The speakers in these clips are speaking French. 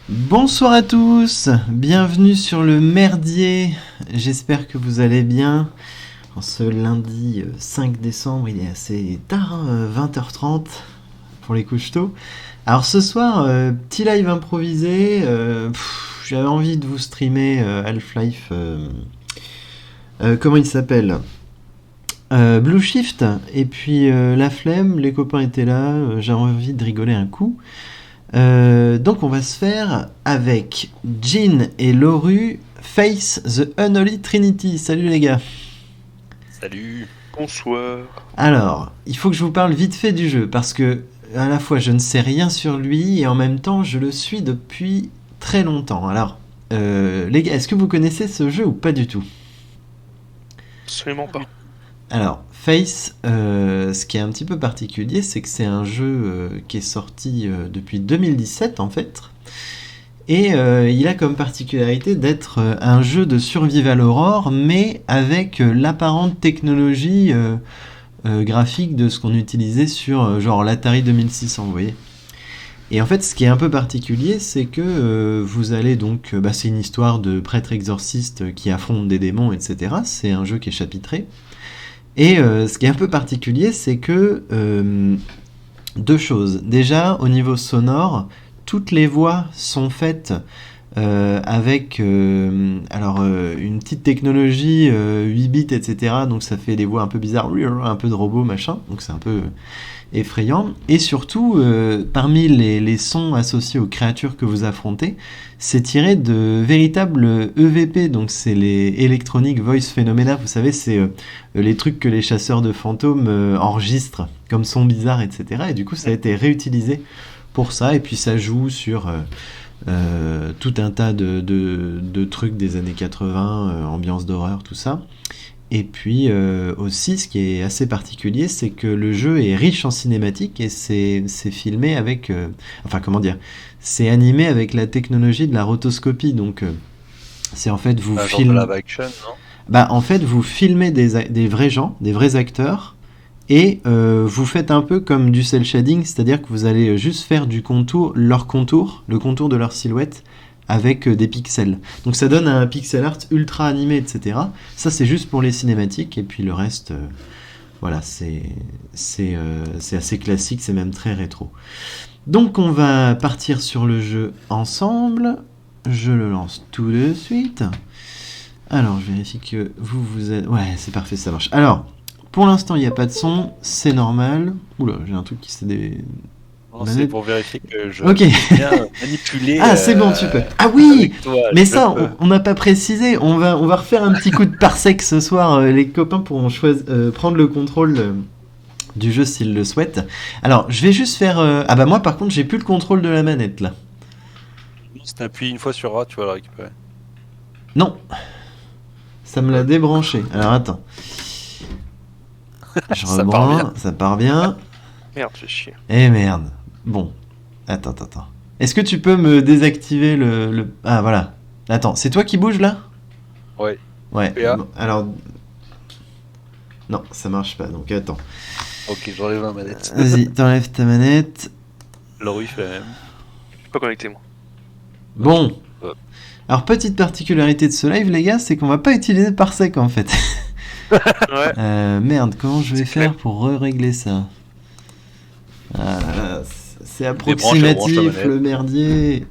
Bonsoir à tous, bienvenue sur le Merdier, j'espère que vous allez bien. En ce lundi 5 décembre, il est assez tard, 20h30 pour les couches tôt. Alors ce soir, petit live improvisé, j'avais envie de vous streamer Half-Life, comment il s'appelle Blue Shift, et puis la flemme, les copains étaient là, j'avais envie de rigoler un coup. Donc on va se faire avec Jin et Loru Face the Unholy Trinity. Salut les gars. Salut. Bonsoir. Alors, il faut que je vous parle vite fait du jeu parce que à la fois je ne sais rien sur lui et en même temps je le suis depuis très longtemps. Alors, les gars, est-ce que vous connaissez ce jeu ou pas du tout ? Absolument pas. Alors, Face, ce qui est un petit peu particulier, c'est que c'est un jeu qui est sorti depuis 2017 en fait. Et il a comme particularité d'être un jeu de survival horror, mais avec l'apparente technologie graphique de ce qu'on utilisait sur genre l'Atari 2600, vous voyez. Et en fait, ce qui est un peu particulier, c'est que vous allez donc... c'est une histoire de prêtre exorciste qui affronte des démons, etc. C'est un jeu qui est chapitré. Et ce qui est un peu particulier, c'est que deux choses. Déjà, au niveau sonore, toutes les voix sont faites avec une petite technologie 8 bits, etc. Donc ça fait des voix un peu bizarres, un peu de robot, machin. Donc c'est un peu effrayant. Et surtout, parmi les sons associés aux créatures que vous affrontez, c'est tiré de véritables EVP, donc c'est les Electronic Voice Phenomena, vous savez, c'est les trucs que les chasseurs de fantômes enregistrent comme sons bizarres, etc. Et du coup, ça a été réutilisé pour ça, et puis ça joue sur tout un tas de trucs des années 80, ambiance d'horreur, tout ça. Et puis aussi, ce qui est assez particulier, c'est que le jeu est riche en cinématiques et c'est filmé avec... c'est animé avec la technologie de la rotoscopie. Donc, c'est en fait, vous filmez... Genre de live action, non ? En fait, vous filmez des vrais gens, des vrais acteurs, et vous faites un peu comme du cel shading, c'est-à-dire que vous allez juste faire le contour de leur silhouette, avec des pixels. Donc ça donne un pixel art ultra animé, etc. Ça, c'est juste pour les cinématiques, et puis le reste, c'est assez classique, c'est même très rétro. Donc on va partir sur le jeu ensemble. je le lance tout de suite. Alors, je vérifie que vous êtes... Ouais, c'est parfait, ça marche. Alors, pour l'instant, il n'y a pas de son, c'est normal. Oula, j'ai un truc qui s'est C'est pour vérifier que je Ok. bien manipuler. Ah, c'est bon, tu peux. Ah oui, toi, mais ça, on n'a pas précisé. On va refaire un petit coup de parsec ce soir. Les copains pourront prendre le contrôle du jeu s'ils le souhaitent. Alors, je vais juste faire... Ah bah moi, par contre, j'ai plus le contrôle de la manette, là. Si t'appuies une fois sur A, tu vas le récupérer. Non. Ça me l'a débranché. Alors, attends. Je Ça part bien. ça part bien. Merde, fais chier. Eh merde. Bon. Attends. Est-ce que tu peux me désactiver le... Ah, voilà. Attends, c'est toi qui bouge, là ? Ouais. Ouais. PA. Bon, alors... Non, ça marche pas, donc attends. Ok, j'enlève ma manette. Vas-y, t'enlèves ta manette. Laurie fait la même. Je suis pas connecté, moi. Bon. Alors, petite particularité de ce live, les gars, c'est qu'on va pas utiliser Parsec, en fait. Ouais. Merde, comment je vais C'est faire clair. pour régler ça ? Ah, c'est Débranche approximatif, la le merdier.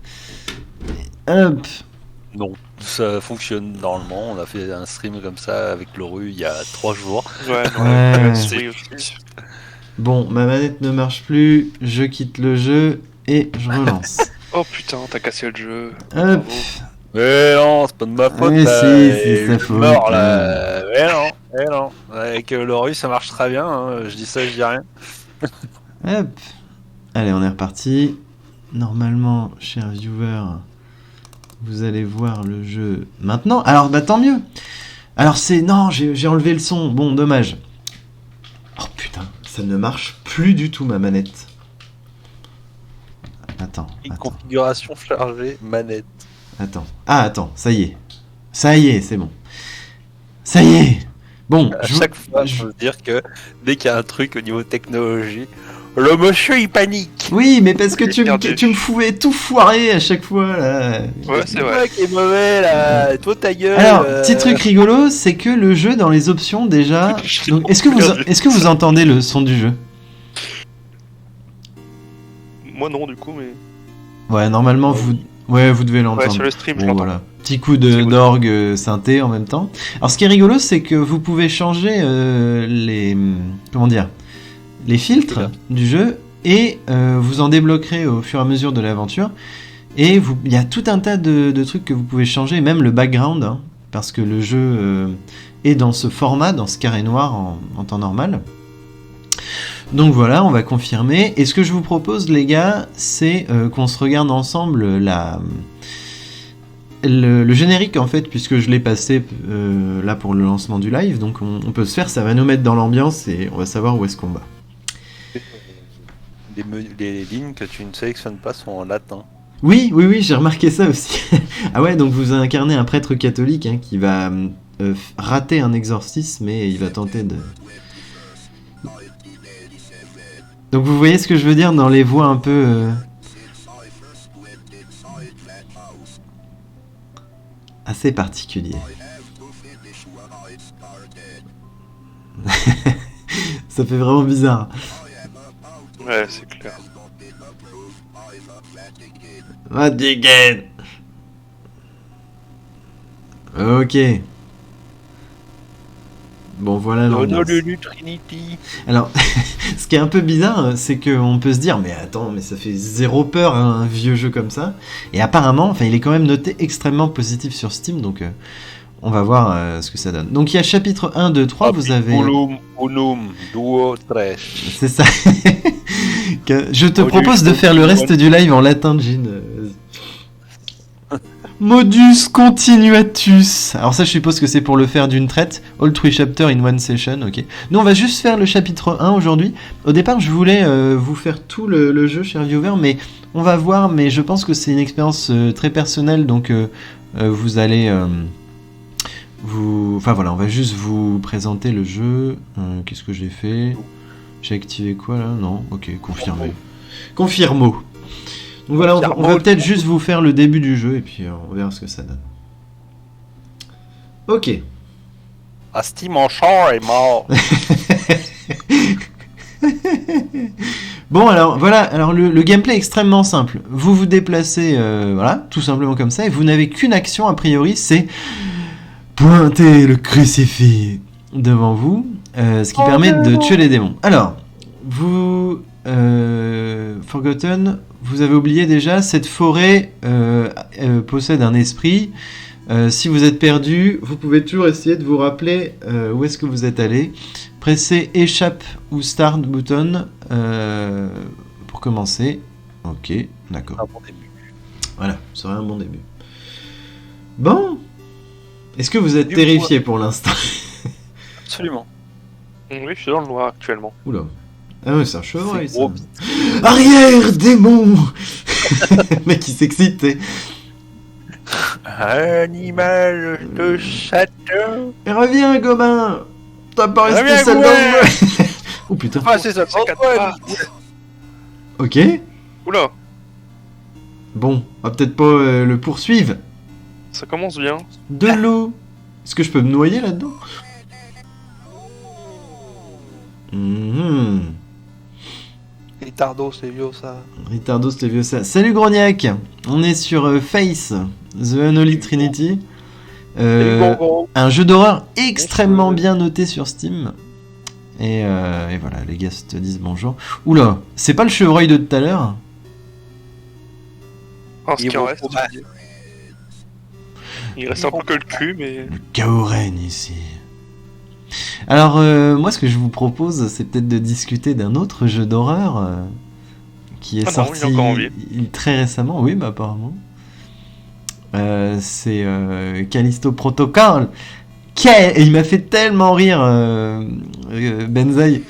Hop. Non, ça fonctionne normalement. On a fait un stream comme ça avec Laurie il y a 3 jours. Ouais, Ouais. souris aussi. Bon, ma manette ne marche plus, je quitte le jeu et je relance. Oh putain, t'as cassé le jeu. Hop. Bravo. Mais non, c'est pas de ma faute. Mais là, si, c'est et sa je faute, meurs, là. Mais non. Avec Laurie, ça marche très bien. Hein. Je dis ça, je dis rien. Hop. Allez, on est reparti. Normalement, chers viewers, vous allez voir le jeu maintenant. Alors, bah tant mieux. Alors c'est... Non, j'ai enlevé le son. Bon, dommage. Oh putain, ça ne marche plus du tout ma manette. Attends. Configuration chargée, manette. Attends. Ah, attends, ça y est. Ça y est, c'est bon. Ça y est. Bon, À chaque fois, je veux dire que dès qu'il y a un truc au niveau technologie, le monsieur il panique. Oui, mais parce que tu Perdu. me pouvais tout foirer à chaque fois, là. Ouais, c'est C'est vrai. toi qui est mauvais là. Et toi ta gueule. Alors, petit truc rigolo, c'est que le jeu, dans les options, déjà... Donc, est-ce que vous entendez le son du jeu ? Moi non, du coup, mais. Ouais, normalement, vous devez l'entendre. Ouais, sur le stream, je Bon, l'entends. voilà. Petit coup d'orgue synthé en même temps. Alors, ce qui est rigolo, c'est que vous pouvez changer les... Comment dire ? Les filtres du jeu, et vous en débloquerez au fur et à mesure de l'aventure. Et il y a tout un tas de trucs que vous pouvez changer, même le background, hein, parce que le jeu est dans ce format, dans ce carré noir en temps normal. Donc voilà, on va confirmer. Et ce que je vous propose, les gars, c'est qu'on se regarde ensemble le générique, en fait, puisque je l'ai passé là pour le lancement du live. Donc on peut se faire, ça va nous mettre dans l'ambiance et on va savoir où est-ce qu'on va. Les lignes que tu ne sélectionnes pas sont en latin. Oui, j'ai remarqué ça aussi. Ah ouais, donc vous incarnez un prêtre catholique hein, qui va rater un exorcisme et il va tenter de... Donc vous voyez ce que je veux dire dans les voix un peu... assez particuliers. Ça fait vraiment bizarre. Ouais, c'est clair. Ok. Bon, voilà l'ambiance. Trinity. Alors, ce qui est un peu bizarre, c'est qu'on peut se dire, mais attends, mais ça fait zéro peur hein, un vieux jeu comme ça. Et apparemment, enfin, il est quand même noté extrêmement positif sur Steam, donc on va voir ce que ça donne. Donc il y a chapitre 1, 2, 3, vous avez... Unum, duo, tres. C'est ça. Je te propose de faire le reste du live en latin, Jean. Modus continuatus. Alors ça, je suppose que c'est pour le faire d'une traite. All three chapters in one session, ok. Nous, on va juste faire le chapitre 1 aujourd'hui. Au départ, je voulais vous faire tout le jeu, chers viewers, mais on va voir. Mais je pense que c'est une expérience très personnelle, donc vous allez... Enfin voilà, on va juste vous présenter le jeu. Qu'est-ce que j'ai fait ? J'ai activé quoi là ? Non, ok, confirmé. Confirmo. Donc voilà, on va peut-être juste vous faire le début du jeu et puis on verra ce que ça donne. Ok. Asti mon char est mort. Bon, alors voilà, alors le gameplay est extrêmement simple. Vous vous déplacez, voilà, tout simplement comme ça, et vous n'avez qu'une action, a priori, c'est pointer le crucifix devant vous, ce qui permet de tuer les démons. Alors, vous, Forgotten, vous avez oublié déjà, cette forêt possède un esprit. Si vous êtes perdu, vous pouvez toujours essayer de vous rappeler où est-ce que vous êtes allé. Pressez échappe ou start button pour commencer. Ok, d'accord. Un bon début. Voilà, ce serait un bon début. Bon, est-ce que vous êtes Du terrifié pour l'instant? Absolument. Oui, je suis dans le noir actuellement. Oula. Ah ouais, c'est un chevreuil, ça. gros. Arrière, démon. Le mec, il s'excite, t'sais. Animal de château. Et reviens, Gobain. T'as pas resté Reviens, seul dans Gobain. le... Oh putain. Ah, c'est ça, C'est quatre Antoine. pattes. Ok. Oula, Bon, on va peut-être pas le poursuivre. ça commence bien. De l'eau. Est-ce que je peux me noyer là-dedans? Mhm. Ritardo, c'est vieux ça. Ritardo Steviosa. Salut Grognac. On est sur Face, The Unholy Trinity. Un jeu d'horreur extrêmement bien noté sur Steam. Et voilà, les gars te disent bonjour. Oula, c'est pas le chevreuil de tout à l'heure? Ah, ce Il qui en vaut reste. trop mal. Il reste un peu que le cul, mais. Le chaos règne ici. Alors, moi, ce que je vous propose, c'est peut-être de discuter d'un autre jeu d'horreur qui est Ah non, il est sorti encore en vie. très récemment. Oui, bah apparemment. C'est Callisto Protocol. Et il m'a fait tellement rire, Benzaï.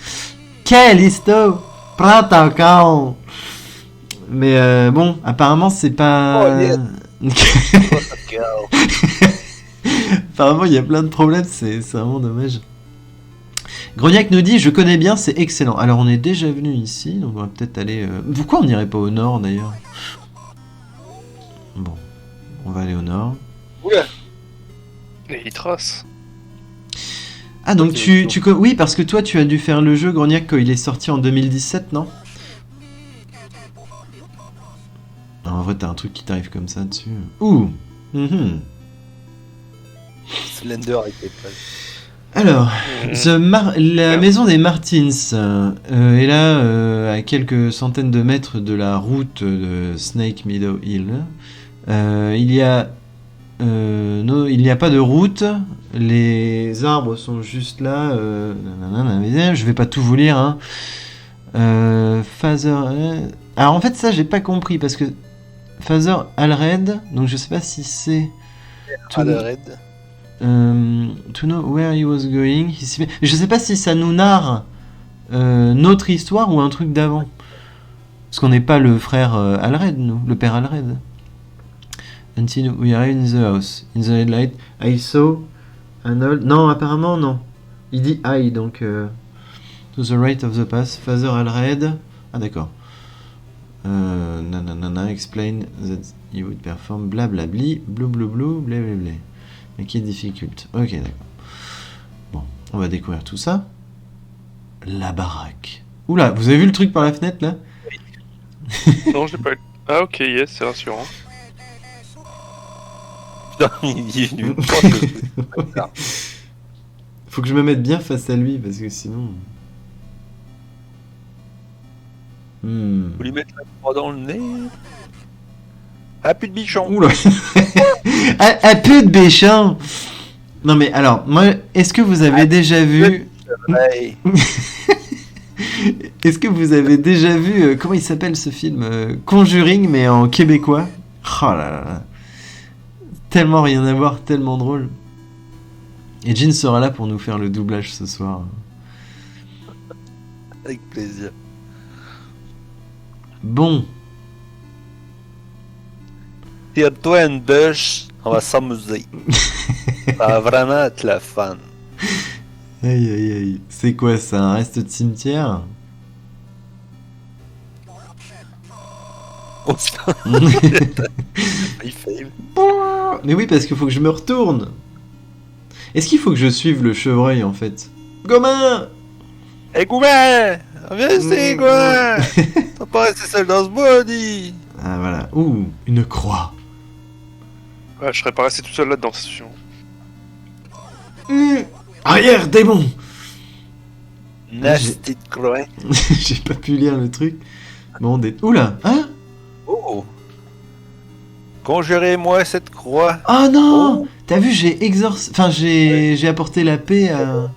Callisto Protocol. Mais bon, apparemment, c'est pas. Oh, yes. Apparemment, il y a plein de problèmes, c'est vraiment dommage. Grognac nous dit, je connais bien, c'est excellent. Alors, on est déjà venu ici, donc on va peut-être aller... Pourquoi on n'irait pas au nord, d'ailleurs? Bon, on va aller au nord. Oula. Et il trace. Ah, donc C'est oui, parce que toi, tu as dû faire le jeu, Grognac, quand il est sorti en 2017, non? Non, en vrai, t'as un truc qui t'arrive comme ça dessus. Ouh. Mhm. Slender était pas. Alors, la Merde. maison des Martins est là à quelques centaines de mètres de la route de Snake Meadow Hill. Il y a pas de route. Les arbres sont juste là. Je vais pas tout vous lire. Hein. Father. Alors en fait ça j'ai pas compris parce que Father Alred. Donc je sais pas si c'est. Red. To know where he was going. Je sais pas si ça nous narre notre histoire ou un truc d'avant. Parce qu'on n'est pas le frère Alred, nous, le père Alred. Until we are in the house. In the headlight, I saw an old... Non, apparemment, non. Il dit I, donc... to the right of the path, Father Alred... Ah, d'accord. Nanana, explain that he would perform blablabli, blou blou blou, blablabla. Mais qui est difficult. Ok, d'accord. Bon, on va découvrir tout ça. La baraque. Oula, vous avez vu le truc par la fenêtre, là? Non, j'ai pas eu. Ah, ok, yes, c'est rassurant. Putain, il est venu. Faut que je me mette bien face à lui, parce que sinon... Vous lui mettre la croix dans le nez. Ah, plus de bichon. Oula. Un peu de béchamp. Non mais alors, moi, est-ce que vous avez déjà vu... Ouais. Est-ce que vous avez déjà vu... comment il s'appelle ce film Conjuring, mais en québécois. Oh là là là. Tellement rien à voir, tellement drôle. Et Jean sera là pour nous faire le doublage ce soir. Avec plaisir. Bon. Tire-toi une bûche, on va s'amuser. Ça va vraiment être la fun. Aïe aïe aïe. C'est quoi ça, un reste de cimetière? Oh putain, il fait. Mais oui, parce qu'il faut que je me retourne. Est-ce qu'il faut que je suive le chevreuil en fait? Gomin! Hé Goumen! Viens ici, quoi. T'as pas resté seul dans ce bois, dis. Ah voilà. Ouh, une croix. Ouais, je serais pas resté tout seul là-dedans, c'est sûr. Arrière, démon. Nasty croix. J'ai pas pu lire le truc. Bon, oula, hein? Oh. Conjurez-moi cette croix. Oh non! Oh. T'as vu, j'ai apporté la paix à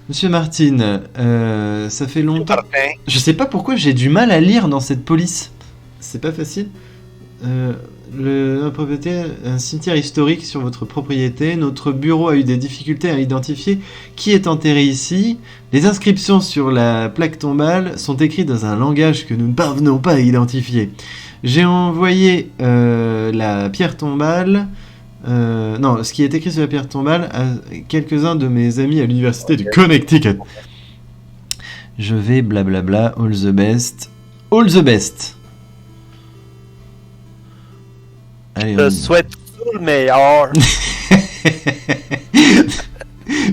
Monsieur Martin. Ça fait longtemps. Martin. Je sais pas pourquoi j'ai du mal à lire dans cette police. C'est pas facile. La propriété, un cimetière historique sur votre propriété. Notre bureau a eu des difficultés à identifier qui est enterré ici. Les inscriptions sur la plaque tombale sont écrites dans un langage que nous ne parvenons pas à identifier. J'ai envoyé la pierre tombale. Non, ce qui est écrit sur la pierre tombale à quelques-uns de mes amis à l'université du Connecticut. Je vais blablabla, all the best. All the best. Allez, Je souhaite tout le meilleur.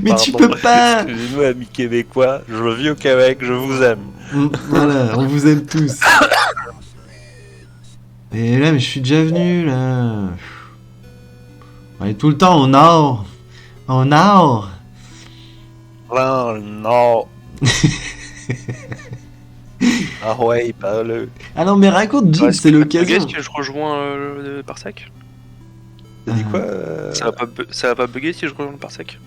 Mais tu Pardon. peux pas. Excusez-nous, amis québécois. Je vis au Québec, je vous aime. Voilà, on vous aime tous. Et là, mais je suis déjà venu, là. On est tout le temps au nord. Au nord. Dans le nord. Ah ouais, parle. Ah non, mais raconte, Jim, c'est l'occasion. Est-ce que je rejoins le parsec? T'as dit quoi Ça va pas bugger si je rejoins le parsec?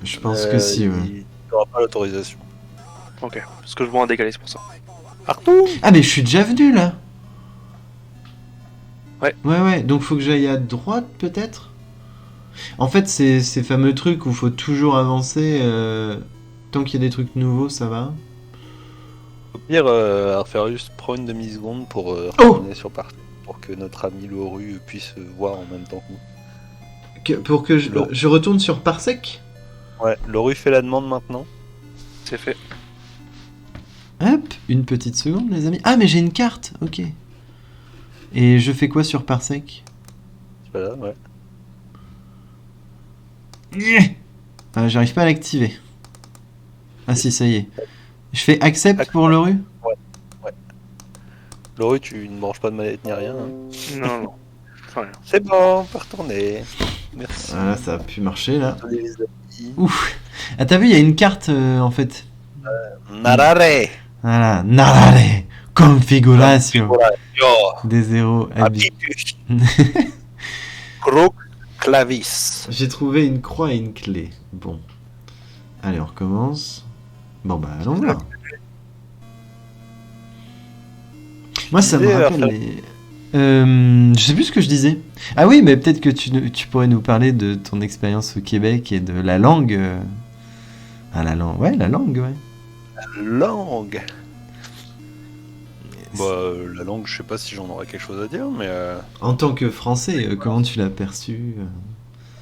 Je pense que si, ouais. Il n'aura pas l'autorisation. Ok, parce que je vois un décalé, c'est pour ça. Partout. Ah, mais je suis déjà venu, là. Ouais. Ouais, donc faut que j'aille à droite, peut-être. En fait, c'est ces fameux trucs où faut toujours avancer. Tant qu'il y a des trucs nouveaux, ça va. Au pire, Arferius prend une demi-seconde pour retourner sur Parc pour que notre ami Loru puisse voir en même temps que nous. Pour que je retourne sur Parsec. Ouais, Loru fait la demande maintenant. C'est fait. Hop, une petite seconde, les amis. Ah, mais j'ai une carte, ok. Et je fais quoi sur Parsec? C'est pas là, ouais. J'arrive pas à l'activer. Ah si, ça y est. Je fais accept pour Loru. Ouais. Loru, tu ne branches pas de manette ni rien. Hein. Non. Enfin, rien. C'est bon, on peut retourner. Merci. Voilà, ça a pu marcher là. Désolé, les amis. Ouf. Ah, t'as vu, il y a une carte en fait. Narare. Voilà, Narare. Configuration. Yo. Des zéros habits. Habitus. Croc clavis. J'ai trouvé une croix et une clé. Bon. Allez, on recommence. Bon, bah, allons voir. Moi, ça me rappelle les... je sais plus ce que je disais. Ah oui, mais peut-être que tu pourrais nous parler de ton expérience au Québec et de la langue. Ah, la langue. Ouais, la langue, ouais. Langue. Bah, la langue, je sais pas si j'en aurais quelque chose à dire, mais... En tant que Français, comment tu l'as perçu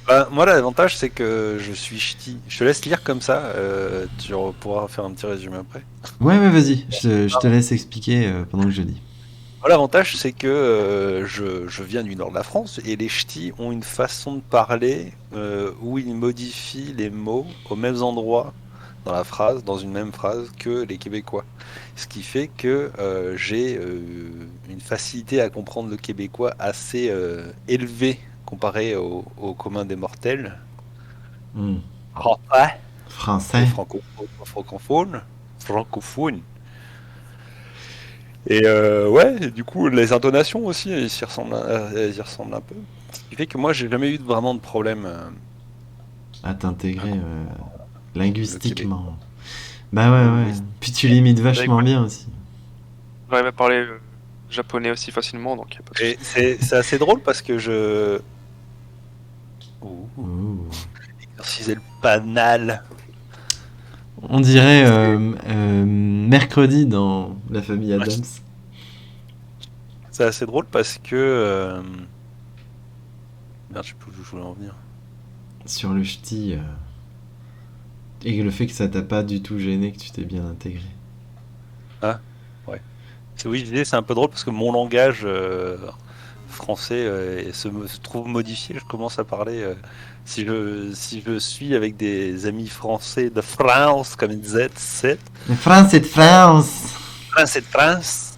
Bah, moi, l'avantage, c'est que je suis ch'ti. Je te laisse lire comme ça, tu pourras faire un petit résumé après. Ouais, vas-y, je te laisse expliquer pendant que je lis. Moi, l'avantage, c'est que je viens du nord de la France, et les ch'tis ont une façon de parler où ils modifient les mots aux mêmes endroits dans la phrase, dans une même phrase, que les Québécois. Ce qui fait que j'ai une facilité à comprendre le québécois assez élevée comparé au commun des mortels. Français. Francophone. Et ouais, du coup, les intonations aussi, elles y ressemblent un peu. Ce qui fait que moi, j'ai jamais eu vraiment de problème. À t'intégrer linguistiquement. Bah ouais. Puis tu limites vachement bien aussi. J'arrive à parler japonais aussi facilement, donc y a pas de Et c'est assez drôle parce que je... Ouh. Exerciser le panal. On dirait mercredi dans La Famille Adams. C'est assez drôle parce que... Merde, je sais plus où je voulais en venir. Sur le ch'ti. Et le fait que ça t'a pas du tout gêné, que tu t'es bien intégré. Oui, je disais, c'est un peu drôle parce que mon langage français se trouve modifié, je commence à parler. Si je suis avec des amis français de France, comme ils disaient, France, c'est de France. France et de France,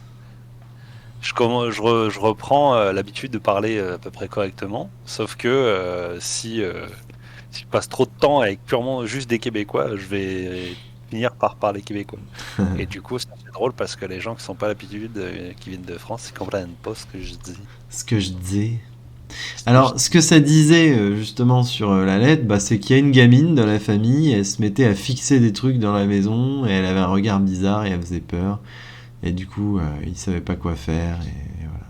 je reprends l'habitude de parler à peu près correctement. Sauf que si je passe trop de temps avec purement juste des Québécois, je vais finir par parler québécois. Et du coup, c'est drôle parce que les gens qui sont pas l'habitude, qui viennent de France, ils comprennent pas ce que je dis. Ce que je dis. Alors, ce que ça disait justement sur la lettre, bah, c'est qu'il y a une gamine dans la famille, elle se mettait à fixer des trucs dans la maison, et elle avait un regard bizarre et elle faisait peur. Et du coup, il savait pas quoi faire, et voilà.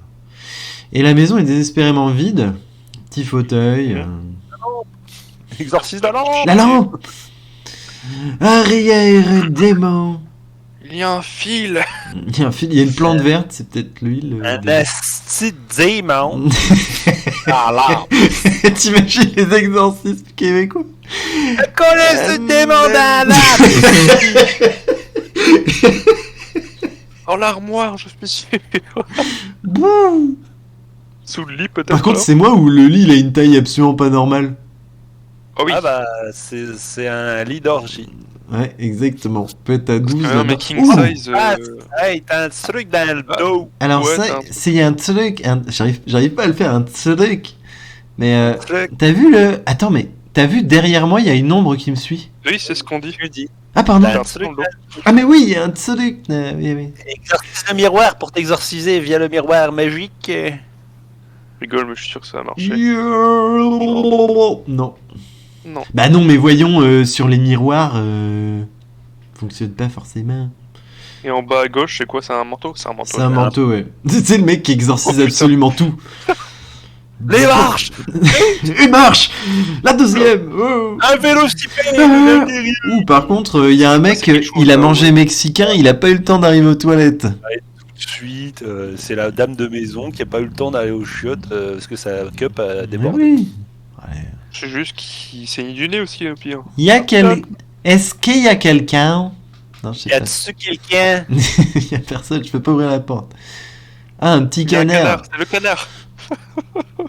Et la maison est désespérément vide. Petit fauteuil. Exorcise la lampe. La lampe. Arrière démon. Il y a un fil. Il y a un fil, il y a une plante verte, c'est peut-être l'huile. Un asti de démon. Ah là. T'imagines les exorcismes québécois? Connais ce démon dans Dans l'armoire, je me suis. Bouh. Sous le lit, peut-être. Par contre, alors. c'est moi ou le lit il a une taille absolument pas normale? Oh oui. Ah bah, c'est un lit d'orgie. Ouais, exactement. Peut-être à 12. Un mec king Ouh. size. Hey, t'as un truc dans le dos. Alors Ouais, ça, t'as un- c'est un truc. J'arrive pas à le faire, un truc. Mais Truc, t'as vu le. Attends, mais t'as vu derrière moi, il y a une ombre qui me suit. Oui, c'est ce qu'on dit. tu dis. Ah, pardon. Bah, T'as un truc dans le dos. Ah, mais oui, il y a un truc. Oui, oui. Exorcise le miroir pour t'exorciser via le miroir magique. Rigole, mais je suis sûr que ça va marcher. Non. Non. Bah non, mais voyons, sur les miroirs, fonctionne pas forcément. Et en bas à gauche, c'est quoi? C'est un manteau? C'est un manteau. C'est un manteau, ouais. C'est le mec qui exorcise Oh, putain. absolument tout. Les marches. Une marche. La deuxième. Oh. Un vélocipède. Ah. Ouh, par contre, il y a un mec, C'est quelque chose, il a là, mangé ouais. mexicain, il a pas eu le temps d'arriver aux toilettes. Suite, c'est la dame de maison qui a pas eu le temps d'aller aux chiottes parce que sa cup a Ah débordé. oui. Ouais. C'est juste qu'il saigne du nez aussi, au pire. Il y a Est-ce qu'il y a quelqu'un? Non, je sais Y pas. a-tu quelqu'un? Il y a personne, je peux pas ouvrir la porte. Ah, un petit Il y a un canard. C'est le canard.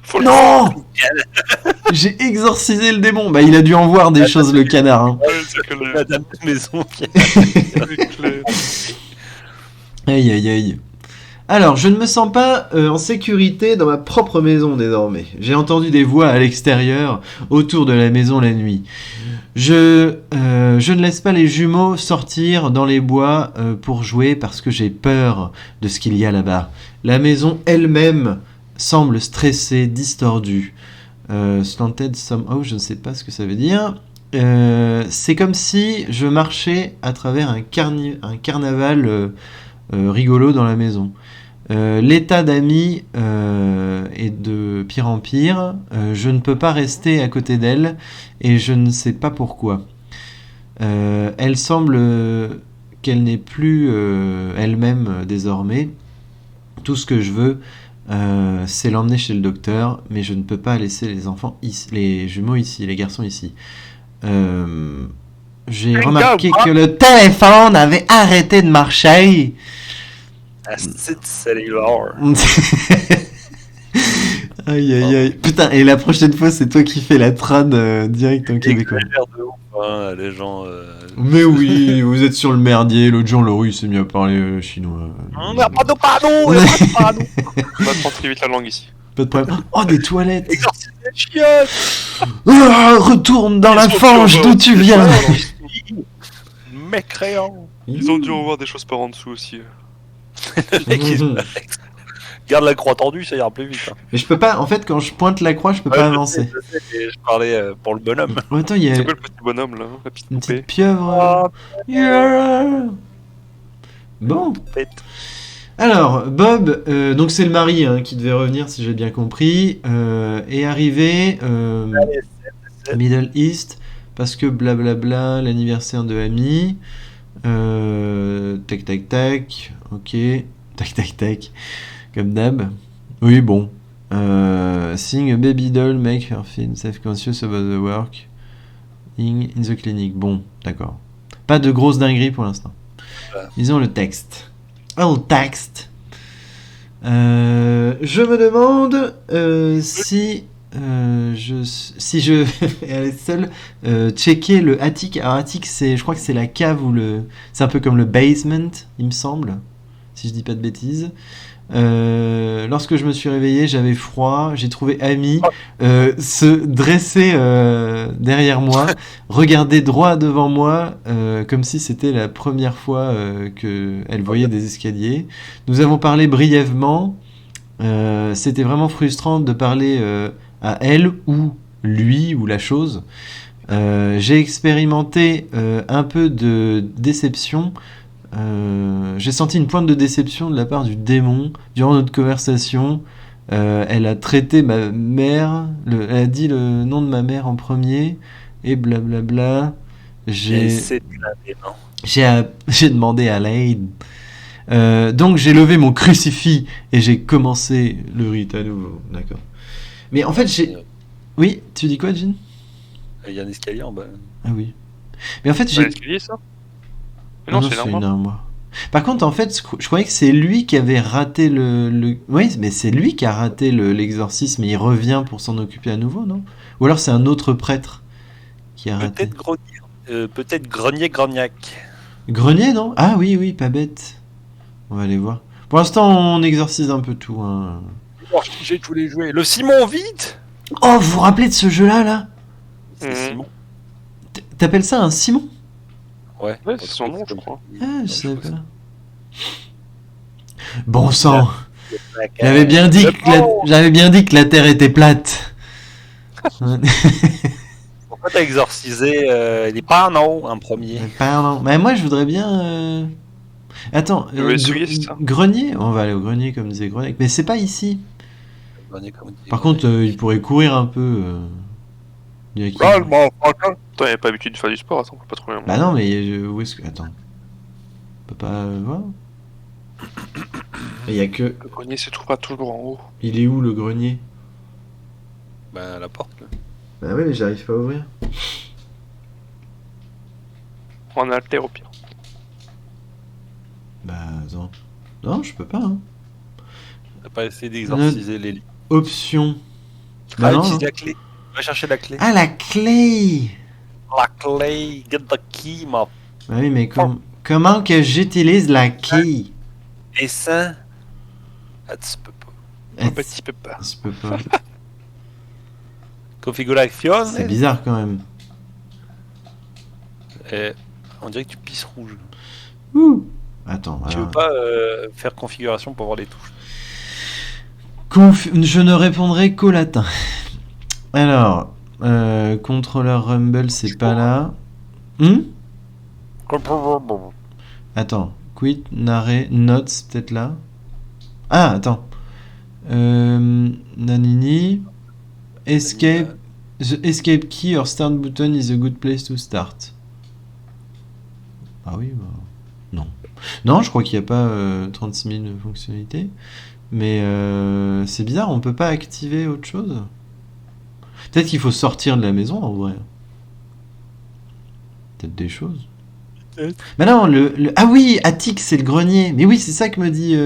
Faut le Non. J'ai exorcisé le démon. Bah, il a dû en voir des choses, le canard. Hein. Ouais, c'est que le- La dame de maison qui c'est clair. Aïe, aïe, aïe. Alors, je ne me sens pas en sécurité dans ma propre maison désormais. J'ai entendu des voix à l'extérieur, autour de la maison la nuit. Je ne laisse pas les jumeaux sortir dans les bois pour jouer parce que j'ai peur de ce qu'il y a là-bas. La maison elle-même semble stressée, distordue. Slanted somehow, je ne sais pas ce que ça veut dire. C'est comme si je marchais à travers un carnaval rigolo dans la maison. L'état d'amis est de pire en pire. Je ne peux pas rester à côté d'elle et je ne sais pas pourquoi. Elle semble qu'elle n'est plus elle-même désormais. Tout ce que je veux, c'est l'emmener chez le docteur, mais je ne peux pas laisser les enfants ici, les jumeaux ici, les garçons ici. J'ai remarqué que le téléphone avait arrêté de marcher. Asti de cellulaire. Aïe aïe aïe. Putain, et la prochaine fois, c'est toi qui fais la trad direct en québécois. Exagère de ouf, hein, les gens. Mais oui, vous êtes sur le merdier. L'autre jour, Leroy il s'est mis à parler chinois. Pardon. Ah, On va prendre très vite la langue ici. Pas de problème. Oh, des toilettes. Exorcise les chiottes. Ah, retourne dans la fange d'où tu viens. Mécréant. Ils ont dû en voir des choses par en dessous aussi. Le mec, garde la croix tendue, ça ira plus vite. Hein. Mais je peux pas, en fait, quand je pointe la croix, je peux pas avancer. Je sais, et je parlais pour le bonhomme. Oh, attends, il y a C'est quoi le petit bonhomme là? La petite une poupée? petite pieuvre. Yeah. Bon. Alors, Bob, donc c'est le mari hein, qui devait revenir, si j'ai bien compris, est arrivé Middle East parce que blablabla, l'anniversaire de Amy. Tac tac tac, ok. Tac tac tac, comme d'hab. Oui, bon. Seeing a baby doll make her feel self-conscious about the work in the clinic. Bon, d'accord. Pas de grosse dinguerie pour l'instant. Disons le texte. Oh, le texte. je me demande si je vais aller seul checker le attic. Alors attic, je crois que c'est la cave ou c'est un peu comme le basement, il me semble, si je dis pas de bêtises. Lorsque je me suis réveillé, j'avais froid. J'ai trouvé Amy se dresser derrière moi, regarder droit devant moi, comme si c'était la première fois qu'elle voyait des escaliers. Nous avons parlé brièvement. C'était vraiment frustrant de parler à elle ou lui ou la chose. J'ai expérimenté un peu de déception. J'ai senti une pointe de déception de la part du démon durant notre conversation. Elle a traité ma mère, elle a dit le nom de ma mère en premier, et blablabla. J'ai demandé à l'aide. Donc j'ai levé mon crucifix et j'ai commencé le rite à nouveau. D'accord. Mais en fait, Oui, tu dis quoi, Jean? Il y a un escalier en bas. Ah oui. Mais en fait, C'est un escalier, ça? Non, c'est une armoire. Par contre, en fait, je croyais que c'est lui qui avait raté Oui, mais c'est lui qui a raté l'exorcisme et il revient pour s'en occuper à nouveau, non? Ou alors c'est un autre prêtre qui a raté. Peut-être Grognac. Grenier, non? Ah oui, oui, pas bête. On va aller voir. Pour l'instant, on exorcise un peu tout. Hein. J'ai tous les jouets. Le Simon, vite! Oh, vous vous rappelez de ce jeu-là, là? C'est Simon. T'appelles ça un Simon? Ouais, c'est son nom, je crois. Ah, je savais pas. Bon sang! J'avais bien dit que la Terre était plate. Pourquoi t'as exorcisé les panneaux en premier? Pardon. Mais moi, je voudrais bien... Attends, grenier? On va aller au grenier, comme disait Grenier. Mais c'est pas ici. Par contre, il pourrait courir un peu. Attends, il n'y a pas l'habitude de faire du sport, attends, on peut pas trouver un. Bah non, mais où est-ce que... Attends. On peut pas voir? Il y a que... Le grenier se trouve pas toujours en haut. Il est où, le grenier? Bah, à la porte, là. Bah oui, mais j'arrive pas à ouvrir. En alter, au pire. Bah, attends. Non, je peux pas, hein. T'as pas essayé d'exorciser les lits. Option. Bah non, utilise la clé. Va chercher la clé. Ah, la clé! La clé, get the key, ma. Bah oui, mais comment que j'utilise la clé? Et ça... Ah, tu peux pas. Tu peux pas. Je peux pas. Configuration. C'est bizarre, quand même. On dirait que tu pisses rouge. Ouh. Attends, Tu veux pas faire configuration pour voir les touches? Je ne répondrai qu'au latin. Alors, contrôleur Rumble, c'est pas là. Attends, quit, narré, notes, peut-être là. Ah, attends. Nanini. Escape. The escape key or start button is a good place to start. Ah oui, bah... Non. Non, je crois qu'il n'y a pas 36 000 fonctionnalités. Mais c'est bizarre, on peut pas activer autre chose. Peut-être qu'il faut sortir de la maison en vrai. Peut-être des choses. Mais non, ah oui, attic, c'est le grenier. Mais oui, c'est ça que me dit...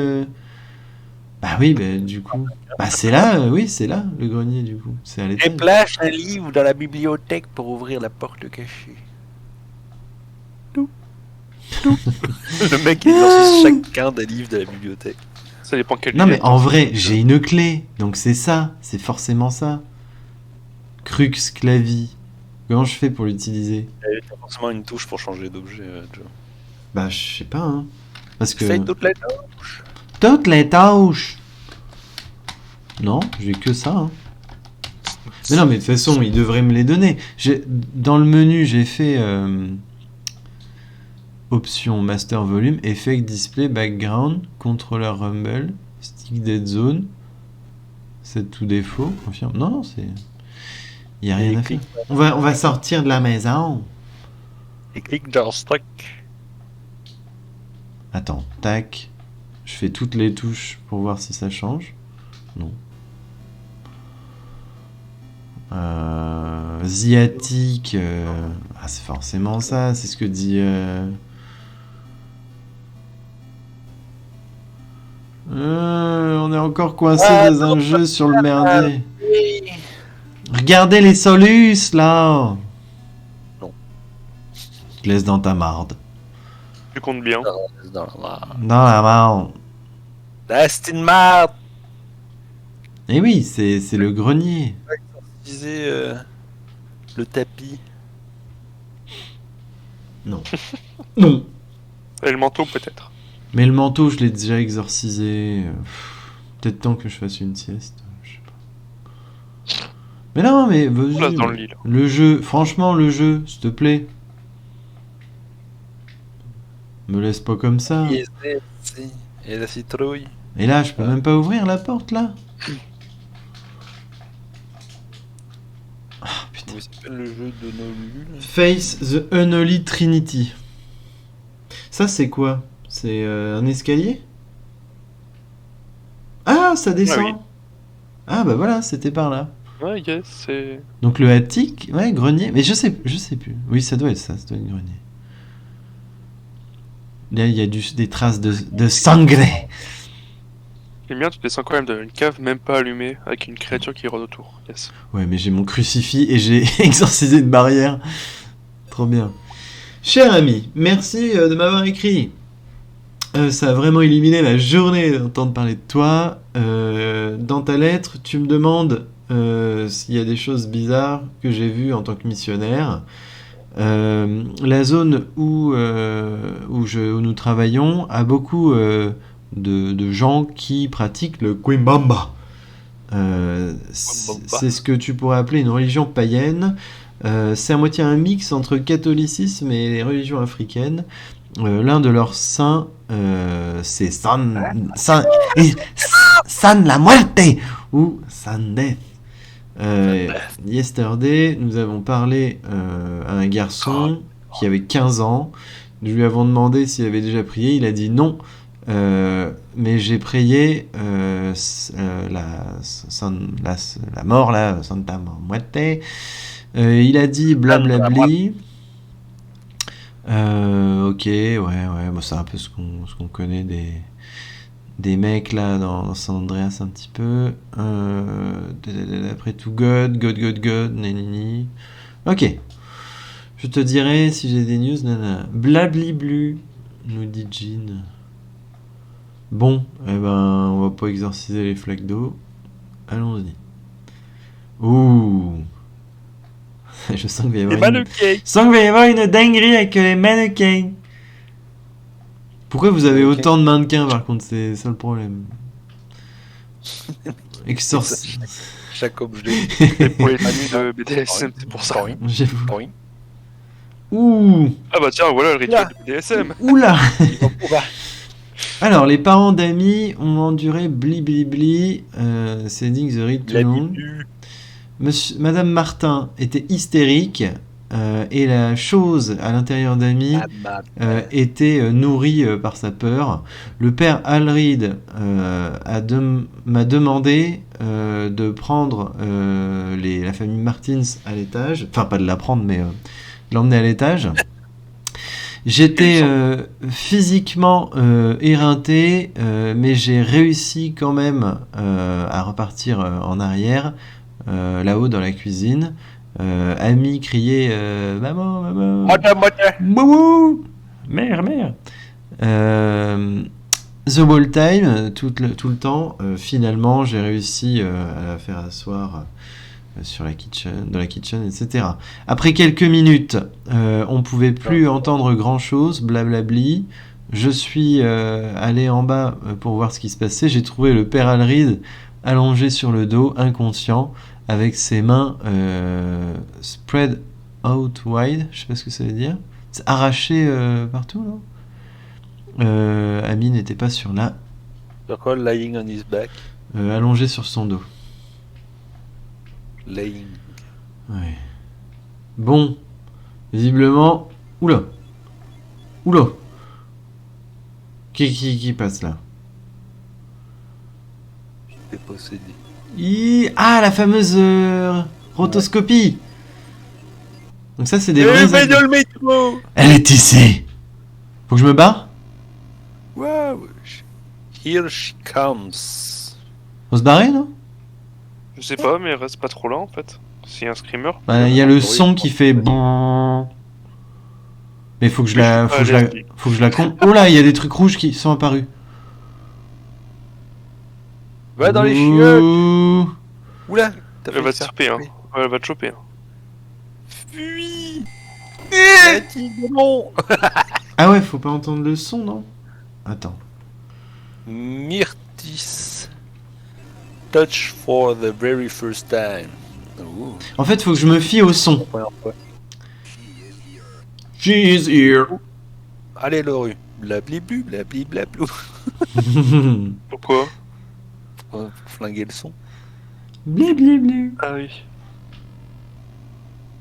Bah oui, bah, du coup... Bah c'est là, oui, c'est là, le grenier, du coup. C'est à l'étage. Déplace un livre dans la bibliothèque pour ouvrir la porte cachée. Le mec, il exorcise chacun des livres de la bibliothèque. Ça dépend quel. Non mais en vrai, j'ai une clé, donc c'est ça, c'est forcément ça. Crux clavi. Comment je fais pour l'utiliser? Il y a forcément une touche pour changer d'objet, Joe. Bah je sais pas, hein. Parce que... Essaye toutes les touches. Toutes les touches. Non, j'ai que ça, hein. Mais non, mais de toute façon, il devrait me les donner. Dans le menu, j'ai fait... Option Master Volume, Effect Display, Background, Contrôleur Rumble, Stick Dead Zone. C'est tout défaut, confirme. Non, c'est... Il n'y a rien à faire. On va sortir de la maison. Et clique dans Stock. Attends, tac. Je fais toutes les touches pour voir si ça change. Non. Ziatique. Ah, c'est forcément ça, c'est ce que dit... On on est encore coincé dans un jeu sur le merdier. Regardez les solus, là. Non. Je laisse dans ta marde. Tu comptes bien. Dans la Dans la marde. Aston Martin. Et oui, c'est le grenier. Disait le tapis. Non. Non. Et le manteau, peut-être. Mais le manteau, je l'ai déjà exorcisé. Peut-être temps que je fasse une sieste. Je sais pas. Mais non, mais vas-y. Place dans le lit, là. Le jeu, franchement, le jeu, s'il te plaît. Me laisse pas comme ça. Et la citrouille. Et là, je peux même pas ouvrir la porte, là. Ah, putain. Comment il s'appelle le jeu de Nolu? Face the Unholy Trinity. Ça, c'est quoi? C'est un escalier? Ah, ça descend. Ah oui. Ah, bah voilà, c'était par là. Ouais, yes, c'est... Donc le attic, ouais, grenier. Mais je sais plus. Oui, ça doit être ça doit être grenier. Là, il y a des traces de sangre. J'aime bien, tu descends quand même dans une cave même pas allumée, avec une créature qui rôde autour. Yes. Ouais, mais j'ai mon crucifix et j'ai exorcisé une barrière. Trop bien. Cher ami, merci de m'avoir écrit. Ça a vraiment illuminé la journée d'entendre parler de toi. Dans ta lettre, tu me demandes s'il y a des choses bizarres que j'ai vues en tant que missionnaire. La zone où nous travaillons a beaucoup de gens qui pratiquent le Quimbamba. C'est ce que tu pourrais appeler une religion païenne. C'est à moitié un mix entre catholicisme et les religions africaines. L'un de leurs saints, c'est San la Muerte ou San Death. Yesterday, nous avons parlé à un garçon qui avait 15 ans. Nous lui avons demandé s'il avait déjà prié. Il a dit non. Mais j'ai prié la mort, là, Santa Muerte. Il a dit blablabli. Ok, ouais, bon, c'est un peu ce qu'on connaît des mecs là dans San Andreas un petit peu. Après tout, God, nanini. Ok. Je te dirai si j'ai des news, nana. Blabliblu, nous dit Jean. Bon, eh ben, on va pas exorciser les flaques d'eau. Allons-y. Ouh. Je sens qu'il va y avoir une dinguerie avec les mannequins. Pourquoi vous avez autant de mannequins par contre, c'est ça le problème. Chaque objet. C'est pour les familles de BDSM, c'est pour ça. J'avoue. Oui. Ouh. Ah bah tiens, voilà le rituel de BDSM. Oula. Alors, les parents d'Amy ont enduré blibli, sending the ritual. Madame Martin était hystérique et la chose à l'intérieur d'Amy était nourrie par sa peur. Le père Alrid m'a demandé de prendre la famille Martins à l'étage. Enfin, pas de la prendre, mais de l'emmener à l'étage. J'étais physiquement éreinté, mais j'ai réussi quand même à repartir en arrière. Là-haut dans la cuisine, Amy criait maman, mère. The whole time, tout le temps. Finalement, j'ai réussi à la faire asseoir dans la kitchen, etc. Après quelques minutes, on pouvait plus entendre grand chose, blablabli. Je suis allé en bas pour voir ce qui se passait. J'ai trouvé le père Alrid allongé sur le dos, inconscient, avec ses mains spread out wide, je sais pas ce que ça veut dire. C'est arraché partout, non? Amy n'était pas sur là. D'accord, lying on his back. Allongé sur son dos. Laying. Ouais. Bon, visiblement... Oula. Qui passe là? J'étais possédé. Ah, la fameuse rotoscopie. Donc ça, c'est des vrais... dans le métro. Elle est ici. Faut que je me barre? Wow. Here she comes. Faut se barrer, non? Je sais pas, mais reste pas trop là en fait. S'il y a un screamer. Bah, il y a le son qui fait bon. Mais faut que je la, faut que je la, faut que je la compte. Oh là, il y a des trucs rouges qui sont apparus. Va dans les chiottes. Ouh. Oula. T'as Elle va failli te faire choper, hein. tuer. Ouais, elle va te choper. Hein. Fuis. Bon. Ah ouais, faut pas entendre le son, non? Attends. Myrtis. Touch for the very first time. Ouh. En fait, faut que je me fie au son. Première fois. She's here. Allez, Loru. Blabliblu, blabli-blablou. Pourquoi? Pour flinguer le son. Blablabla. Ah oui.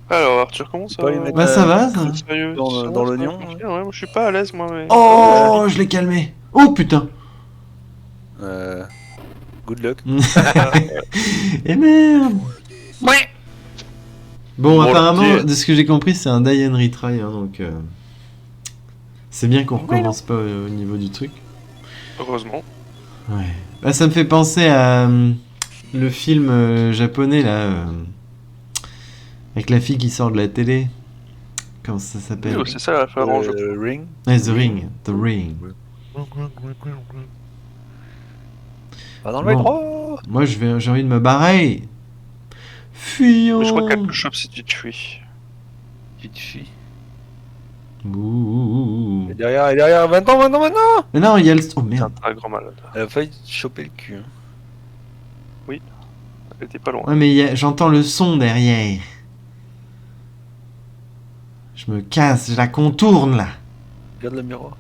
Alors, Arthur, comment ça Pas les mettre, Bah ça va, ça. Sérieux, dans ça va, l'oignon, ça va, tranquille, ouais, moi je suis pas à l'aise, moi. Mais... Oh, je l'ai calmé. Oh putain. Good luck. Et merde. Ouais. Bon, Bon, apparemment, le petit- de ce que j'ai compris, c'est un die and retry, hein, donc c'est bien qu'on recommence pas au niveau du truc. Heureusement. Ouais. Bah, ça me fait penser à le film japonais là, avec la fille qui sort de la télé. Comment ça s'appelle? Oui, c'est ça la phalange. Ring. Ouais, The Ring. The Ring. Va dans le Bon. métro. Moi, j'ai envie de me barrer. Fuyons. Mais je crois qu'elle te chope si tu te fuis. Petite fille. Ouh. Et derrière, maintenant. Mais non, il y a le. Oh C'est un merde. très grand malade. Elle a failli choper le cul. Hein. Elle était pas loin. Ouais, mais j'entends le son derrière. Je me casse, je la contourne là. Regarde le miroir.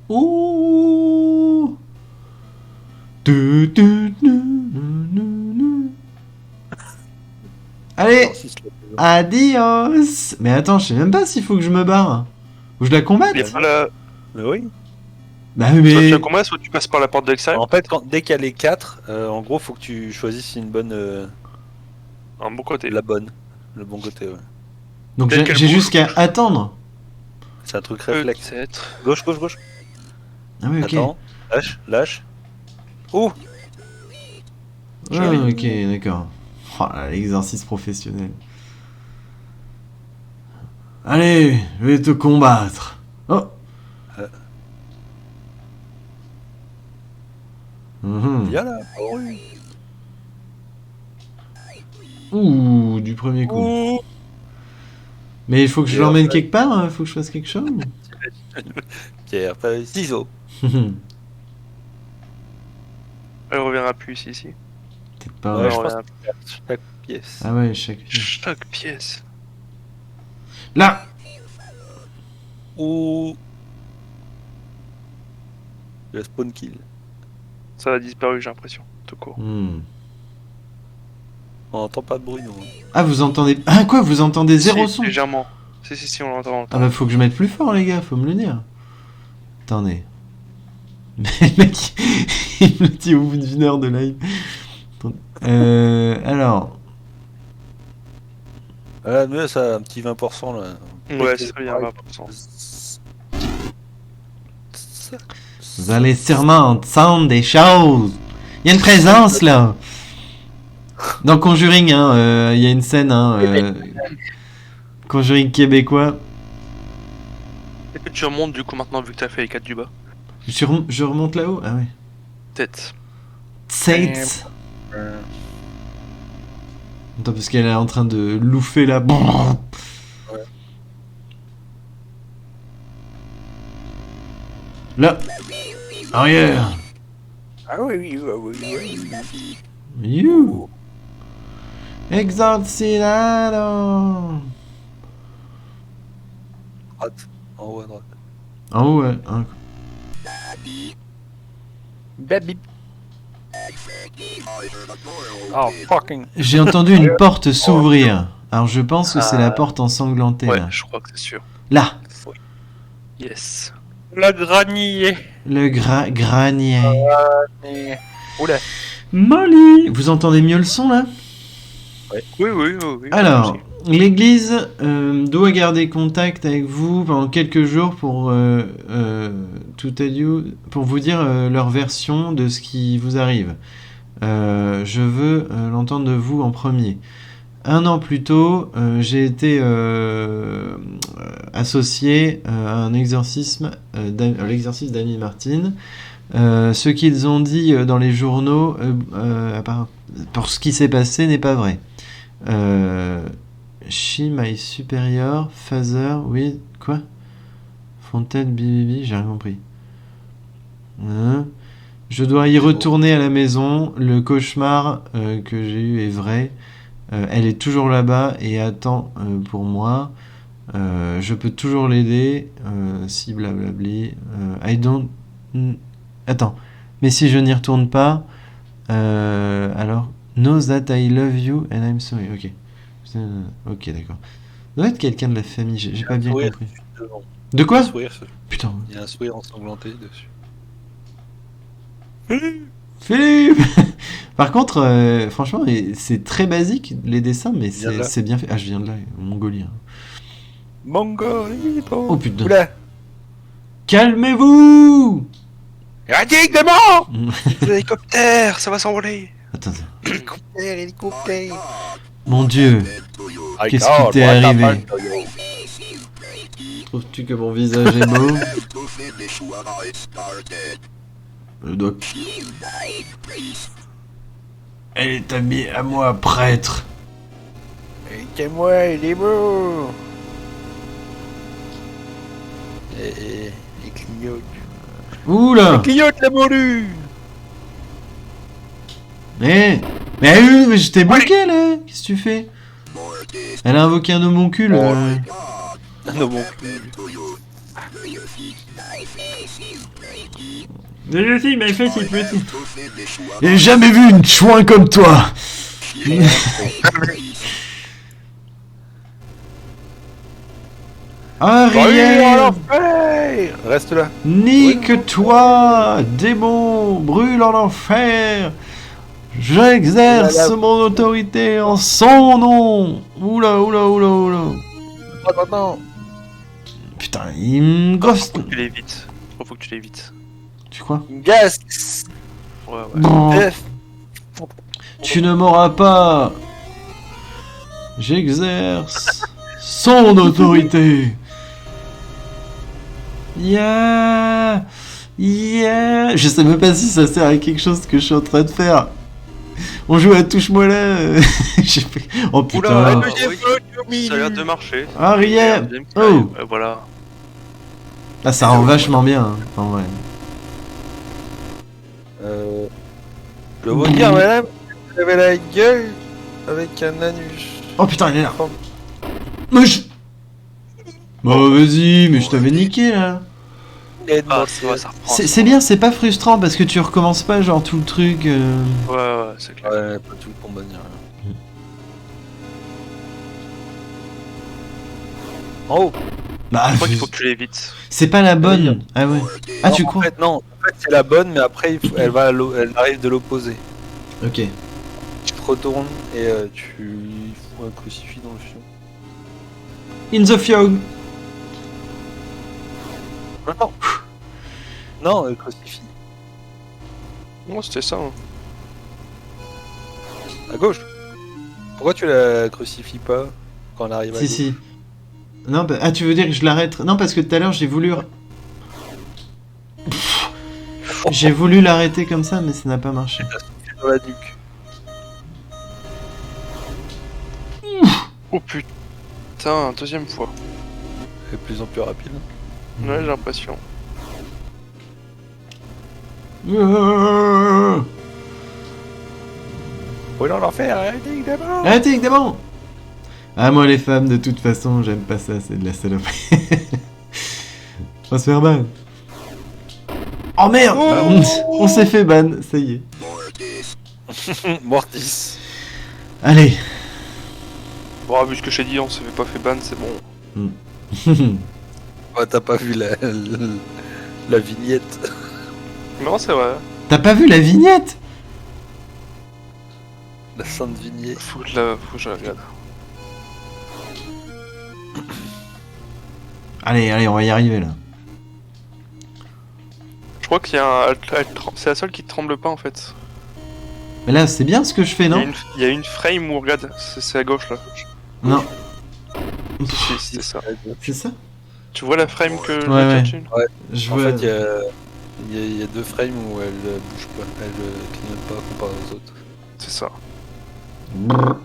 Ouh. Allez, adios. Mais attends, je sais même pas s'il faut que je me barre. Ou je la combatte. Il est pas là. Mais oui. Bah oui, Soit tu mais. la combats, soit tu passes par la porte de l'extérieur. En fait, dès qu'il y a les 4, en gros, faut que tu choisisses une bonne, Un bon côté. la bonne, le bon côté. Ouais. Donc Dès j'ai qu'elle j'ai bouge, juste qu'à bouge. attendre. C'est un truc réflexe. Peut-être. Gauche. Ah oui, ok. Attends. Lâche. Ouh. Ah, Joli. ok, d'accord. Oh là, l'exercice professionnel. Allez, je vais te combattre. Oh. Mhm. Viens là. Oh, oui. Ouh, du premier coup. Ouh. Mais il faut que je Et l'emmène après- quelque part, il faut que je fasse quelque chose. Pierre, feuille, ciseaux. Elle reviendra plus ici. Peut-être pas. Ouais, Ouais, je on pense a- que chaque pièce. Ah ouais, chaque. Chaque pièce. Là. Ouh. Le spawn kill. Ça a disparu, j'ai l'impression. Tout court. Hmm. On n'entend pas de bruit, non. Ah, vous entendez. Ah, quoi, vous entendez zéro Si, son? légèrement. Si, on l'entend. Ah bah faut que je mette plus fort les gars, faut me le dire. Attendez. Mais le mec, il me le dit au bout d'une heure de live. Alors. Ah, mieux ça, un petit 20% là. Ouais, c'est bien, 20%. Vous allez sûrement entendre des choses. Il y a une présence là. Dans Conjuring, hein, il y a une scène, hein, Conjuring québécois. Est-ce que tu remontes du coup maintenant vu que t'as fait les 4 du bas? Je remonte là-haut. Ah ouais. Tête. Saints. Attends, parce qu'elle est en train de louffer là. Ouais. Là. Arrière. Ah oui. You. Exorcilado. Droite. En haut à droite. En haut, ouais. Baby. Oh fucking. J'ai entendu une porte s'ouvrir. Alors je pense que c'est la porte ensanglantée Ouais, là. je crois que c'est sûr. Là. Yes. Le granier. Le granier. Oula. Molly. Vous entendez mieux le son là? Oui. Alors, L'Église doit garder contact avec vous pendant quelques jours pour pour vous dire leur version de ce qui vous arrive. Je veux l'entendre de vous en premier. 1 an plus tôt, j'ai été associé à un exorcisme, l'exorcisme d'Amy Martin. Ce qu'ils ont dit dans les journaux pour ce qui s'est passé n'est pas vrai. She, my superior, father, oui, quoi? Fontaine, bibi, j'ai rien compris. Je dois y retourner à la maison. Le cauchemar que j'ai eu est vrai. Elle est toujours là-bas et attend pour moi. Je peux toujours l'aider. Si blablabli. I don't. Attends. Mais si je n'y retourne pas, alors. Know that I love you and I'm sorry. Ok. Ok, d'accord. Ça doit être quelqu'un de la famille. J'ai pas bien compris. De quoi? Putain. Il y a un sourire ensanglanté dessus. Philippe. Par contre, franchement, c'est très basique les dessins, mais c'est bien fait. Ah, je viens de là, mongolien. Mongolito. Oh putain. Oula. Calmez-vous. Indiquement. L'hélicoptère, ça va s'envoler. Attends. Hélicoptère. Mon Dieu. Qu'est-ce qui t'est arrivé? Trouves-tu que mon visage est beau? Je dois... Elle est habillée à moi, prêtre. Et moi, il est beau. Et clignote. Oula. Clignote la morue. Mais je t'ai bloqué là. Qu'est-ce que tu fais? Elle a invoqué un homoncule. Un homoncule. My face est petit. J'ai jamais vu une chouin comme toi. Ariel, reste là. nique-toi, démon, brûle en enfer. J'exerce mon autorité en son nom. Oula. Attends. Putain, il me gosse. Faut que tu l'évites. Faut que tu l'évites. Tu crois? Gas. Ouais. Bon, tu ne m'auras pas. J'exerce son autorité. Yeah. Je sais même pas si ça sert à quelque chose que je suis en train de faire. On joue à touche-moi là. Oh putain. Oula, ça a l'air de marcher. Ariel. Oh. Voilà. Là ça rend vachement bien hein, en vrai. Je veux dire, madame, vous avez la gueule avec un anus. Oh putain, il est là. Bah vas-y, mais je t'avais niqué là. Ah, c'est vrai, ça reprend. C'est bien, c'est pas frustrant parce que tu recommences pas genre tout le truc. Ouais, c'est clair. Ouais, pas tout le combat ni rien. En haut. Bah, Je crois qu'il faut que tu l'évites. c'est pas la bonne. Ah ouais. Ah, tu crois? En fait, c'est la bonne, mais après, elle arrive de l'opposé. Ok. Tu te retournes et tu fous un crucifix dans le fion. In the fiog. Non, le crucifix. Non, c'était ça. Hein. À gauche. Pourquoi tu la crucifies pas quand elle arrive à gauche? Si. Non, bah, ah, tu veux dire que je l'arrête? Non, parce que tout à l'heure j'ai voulu. J'ai voulu l'arrêter comme ça, mais ça n'a pas marché. Dans la nuque. Oh putain, deuxième fois. C'est de plus en plus rapide. Ouais, j'ai l'impression. Oui, non, l'enfer, arrêtez d'abord. Arrêtez évidemment. Ah, moi les femmes, de toute façon, j'aime pas ça, c'est de la saloperie. On va se faire ban. Oh merde. On s'est fait ban, ça y est. Mortis. Allez. Bon, vu ce que j'ai dit, on s'est pas fait ban, c'est bon. Ouais, t'as pas vu la vignette. Non, c'est vrai. T'as pas vu la vignette? La sainte vignette. Faut que je la regarde. Allez, allez, on va y arriver là. Je crois qu'il y a un... C'est la seule qui tremble pas en fait. Mais là, c'est bien ce que je fais, non? Il y a une frame où, regarde, c'est à gauche là. Non. C'est ça. C'est ça? Tu vois la frame que je Ouais, cherche une Je En vois... fait, il y a 2 frames où elle bouge pas, elle clignote pas comparé aux autres. C'est ça. Brrr.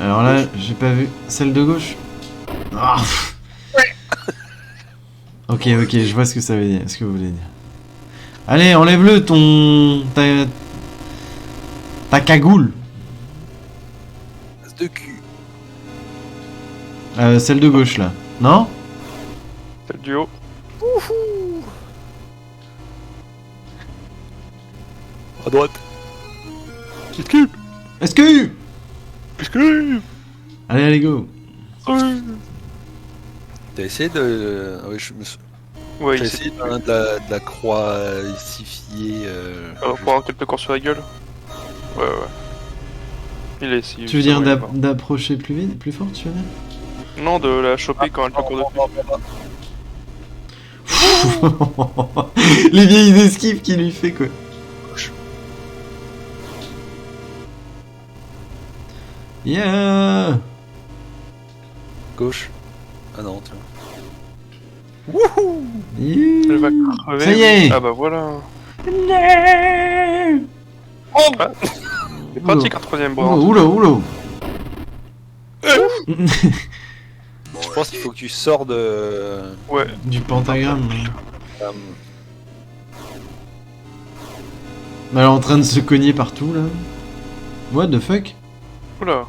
Alors là, j'ai pas vu. Celle de gauche? Ah, pff. Ok, je vois ce que ça veut dire, ce que vous voulez dire. Allez, enlève-le, ta cagoule. Passe de cul. Celle de gauche, là. Non? C'est le duo. À droite. Esquive! Allez, go. T'as essayé de... Oui, je me suis... Ouais, T'as il essayé s'est de la croix ici pour avoir quelques corps sur la gueule. Ouais. Il est ici. Tu veux dire d'approcher plus vite, plus fort, tu veux dire? Non, de la choper quand elle te court dessus. Les vieilles esquives qu'il lui fait, quoi. Yeah! Gauche. Ah non, tiens. Elle va crever. Ça y est! Ah bah voilà. Non! Ah. C'est pratique un troisième bras. Oula! Je pense qu'il faut que tu sors de... Ouais. Du pentagramme. Elle est en train de se cogner partout, là. What the fuck? Oula.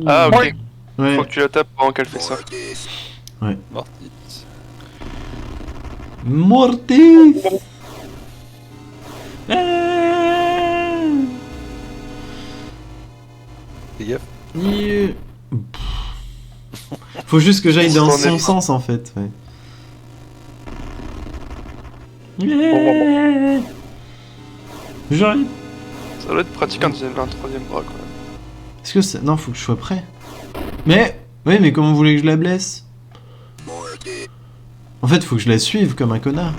Ah ok. Ouais. Faut que tu la tapes pendant qu'elle fait ça. Mortis. Mortis! Ah. Fais gaffe. Yeah. Faut juste que j'aille dans son sens en fait. Ouais. Yeah. J'arrive. Ça doit être pratique un troisième bras quand même. Est-ce que c'est... Non, faut que je sois prêt. Mais... Oui, mais comment vous voulez que je la blesse? En fait, faut que je la suive comme un connard.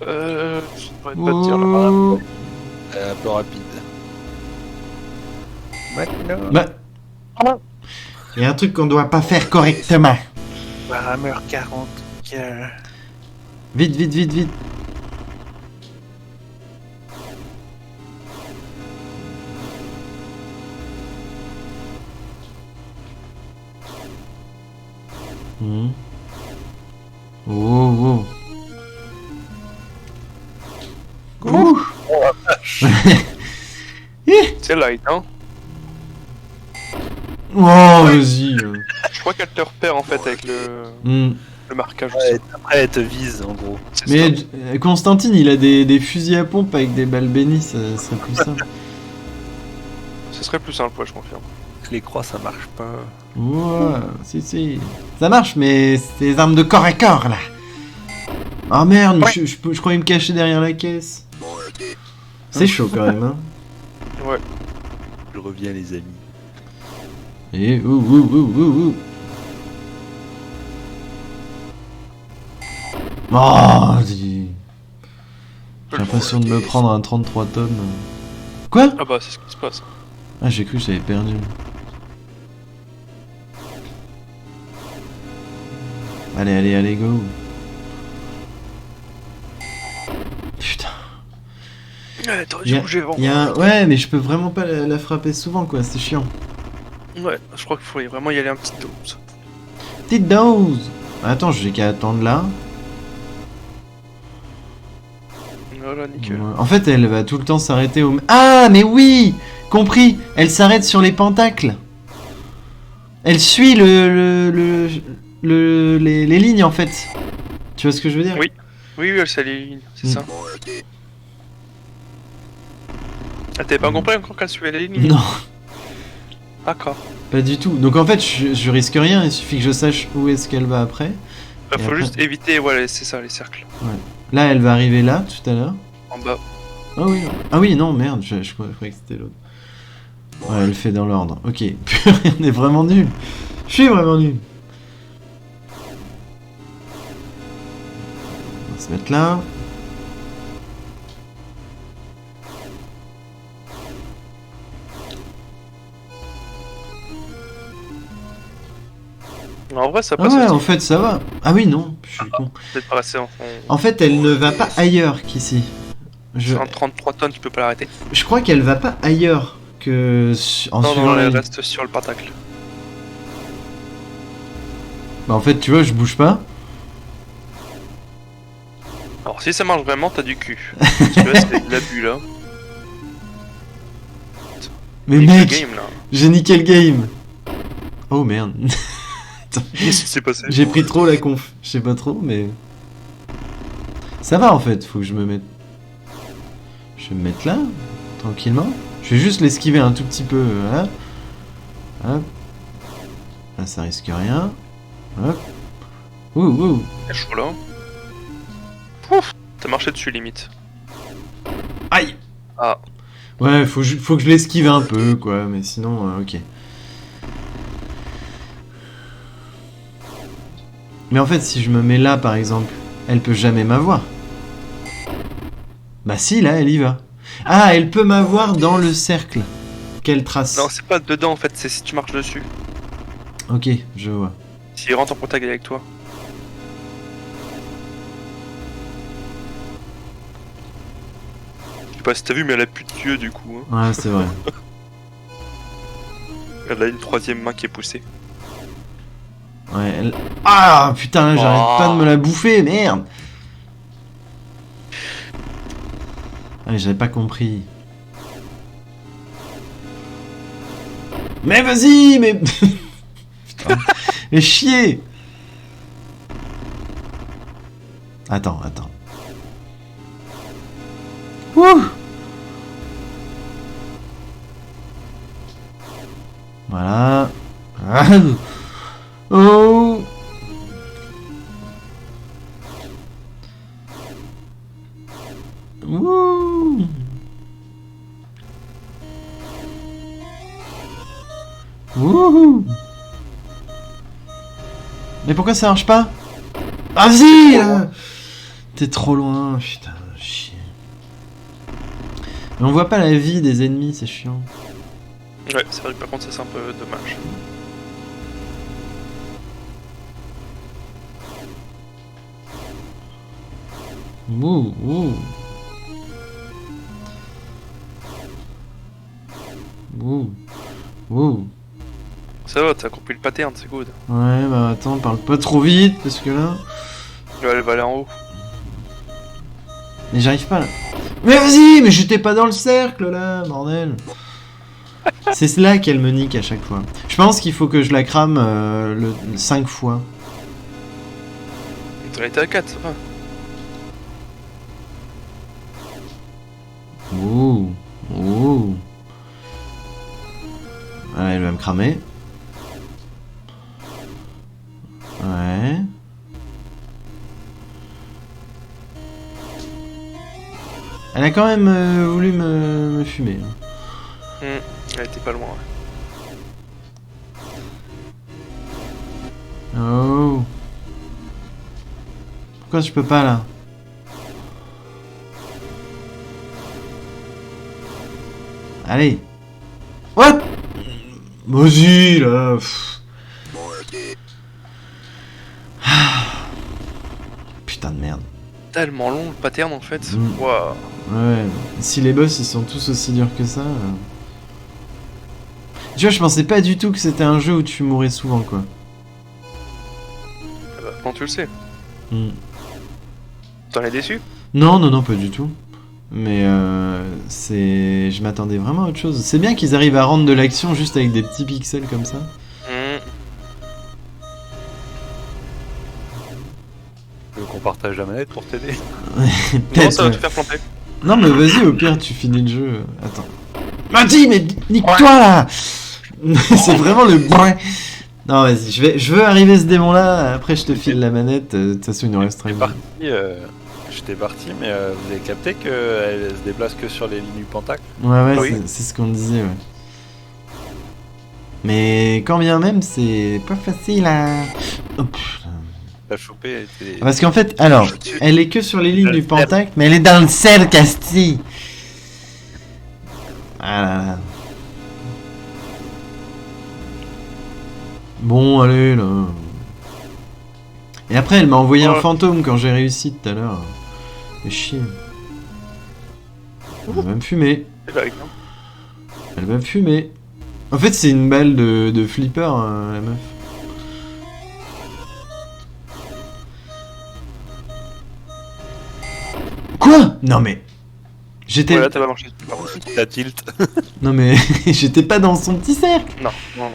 Je pourrais pas te dire là. Oh. Un peu rapide. Maintenant. Bah... Il y a un truc qu'on doit pas faire correctement. Warhammer 40. Vite. Oh. Ouh. C'est light, hein. Oh, vas-y. Je crois qu'elle te repère en fait avec le marquage. Ouais, après elle te vise en gros. C'est Mais ça. Constantine, il a des fusils à pompe avec des balles bénies, ça serait plus simple. Ce serait plus simple, ouais, je confirme. Les croix ça marche pas. Ouah, si. Ça marche, mais c'est des armes de corps à corps, là. Ah merde, Ouais. je croyais me cacher derrière la caisse. C'est chaud quand même, hein. Ouais. Je reviens les amis. Et ouh. Oh, j'ai l'impression de me prendre un 33 tomes. Quoi? Ah bah c'est ce qui se passe. Ah, j'ai cru que j'avais perdu. Allez, go. Putain. Ouais, t'aurais dû bouger avant. Ouais, mais je peux vraiment pas la frapper souvent, quoi, c'est chiant. Ouais, je crois qu'il faut vraiment y aller un petit dose. Petite dose. Attends, j'ai qu'à attendre là. Voilà, nickel. En fait, elle va tout le temps s'arrêter au... Ah, mais oui! Compris! Elle s'arrête sur les pentacles. Elle suit les lignes, en fait. Tu vois ce que je veux dire? Oui. Oui, elle s'aligne, c'est ça. Ah, t'avais pas compris encore qu'elle suivait les lignes? Non, D'accord. pas du tout. Donc en fait, je risque rien, il suffit que je sache où est-ce qu'elle va après. Bah, Et faut après- juste éviter, voilà, c'est ça, les cercles. Là, elle va arriver là, tout à l'heure. En bas. Ah oui, non, merde, je croyais que c'était l'autre. Ouais, elle le fait dans l'ordre. Ok. On est vraiment nul. Je suis vraiment nul. On va se mettre là. En vrai, ça Ah passe ouais, aussi. en fait, ça va. Ah oui, non, je suis con. Peut-être pas assez En fait, elle ne va pas ailleurs qu'ici. Je, 33 tonnes, tu peux pas l'arrêter. je crois qu'elle va pas ailleurs que en Non, suivant non, la elle ligne. reste sur le pentacle. Bah, en fait, tu vois, je bouge pas. Alors, si ça marche vraiment, t'as du cul. Tu vois, c'est de l'abus là. Mais Nique le mec, game là. j'ai niqué le game. Oh merde. Qu'est-ce qui s'est passé? J'ai pris trop la conf. Je sais pas trop, mais. Ça va en fait, faut que je me mette. Je vais me mettre là, tranquillement. Je vais juste l'esquiver un tout petit peu. Voilà. Hop. Là, ça risque rien. Hop. Ouh, ouh. C'est chaud là. Pouf, t'as marché dessus limite. Aïe. Ah, Ouais, faut que je l'esquive un peu, quoi. Mais sinon, ok. Mais en fait, si je me mets là, par exemple, elle peut jamais m'avoir. Bah si, là, elle y va. Ah, elle peut m'avoir dans le cercle qu'elle trace. non, c'est pas dedans en fait, c'est si tu marches dessus. Ok, je vois. S'il rentre en contact avec toi. Je sais pas si t'as vu, mais elle a plus de yeux du coup. Hein. Ouais, c'est vrai. Elle a une troisième main qui est poussée. Ouais, elle... Ah, putain, j'arrête pas de me la bouffer, merde. Ah, j'avais pas compris. Mais vas-y, mais... Putain, mais chier. Attends. Ouh. Voilà. Ah. Oh. Ouh. Wouhou. Mais pourquoi ça marche pas? Ah si là. T'es trop loin, putain, chier. Mais on voit pas la vie des ennemis, c'est chiant. Ouais, c'est vrai que par contre, ça c'est un peu dommage. Ouh, ouh. Ouh. Ouh. Ça va, t'as compris le pattern, c'est good. Ouais, bah attends, parle pas trop vite, parce que là... Là, elle va aller en haut. Mais j'arrive pas là. Mais vas-y, mais j'étais pas dans le cercle là, bordel. C'est là qu'elle me nique à chaque fois. Je pense qu'il faut que je la crame le 5 fois. T'en étais à 4, ça va. Ouh. Ouh. Ouais, elle va me cramer. Ouais. Elle a quand même voulu me fumer. Elle était pas loin. Ouais. Oh. Pourquoi je peux pas là? Allez. What? Vas-y là. Pff. Putain de merde. Tellement long le pattern en fait. Mm. Waouh. Ouais. Si les boss ils sont tous aussi durs que ça. Tu vois, je pensais pas du tout que c'était un jeu où tu mourais souvent quoi. Ah bah, quand tu le sais. Mm. T'en es déçu? Non, pas du tout. Mais c'est. Je m'attendais vraiment à autre chose. C'est bien qu'ils arrivent à rendre de l'action juste avec des petits pixels comme ça. Tu veux qu'on partage la manette pour t'aider? Non, Peut-être. ça va Ouais. te faire planter. Non, mais vas-y, au pire, tu finis le jeu. Attends. Mati, mais nique-toi là. C'est vraiment le bruit. Non, vas-y, je veux arriver ce démon là. Après, je te file la manette. De toute façon, il nous restera une. J'étais parti, mais vous avez capté qu'elle se déplace que sur les lignes du pentacle? Ouais, Oui. c'est ce qu'on disait, ouais. Mais quand bien même, c'est pas facile à... Oh, putain. La choper était. Parce qu'en fait, alors, elle est que sur les lignes du pentacle, mais elle est dans le cercle, Asti. Ah là là. Bon, allez, là. Et après, elle m'a envoyé un fantôme quand j'ai réussi tout à l'heure. C'est chier. Elle va me fumer. Elle va me fumer. En fait, c'est une balle de flipper, hein, la meuf. Quoi? Non mais... J'étais... Voilà, t'as pas marché. La tilt. Non mais... J'étais pas dans son petit cercle. Non, non, non.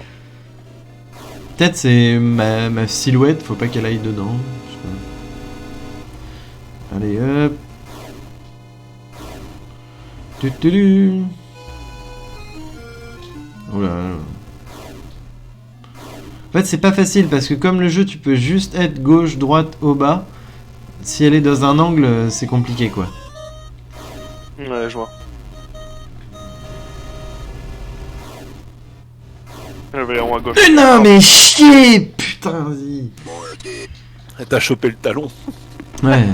Peut-être c'est ma silhouette, faut pas qu'elle aille dedans. Je sais pas. Allez, hop. Tutulu. Oula. En fait, c'est pas facile parce que comme le jeu, tu peux juste être gauche, droite, haut, bas. Si elle est dans un angle, c'est compliqué quoi. Ouais, je vois. Elle va aller en haut à gauche. Non mais chier. Putain, vas-y. T'as chopé le talon. Ouais.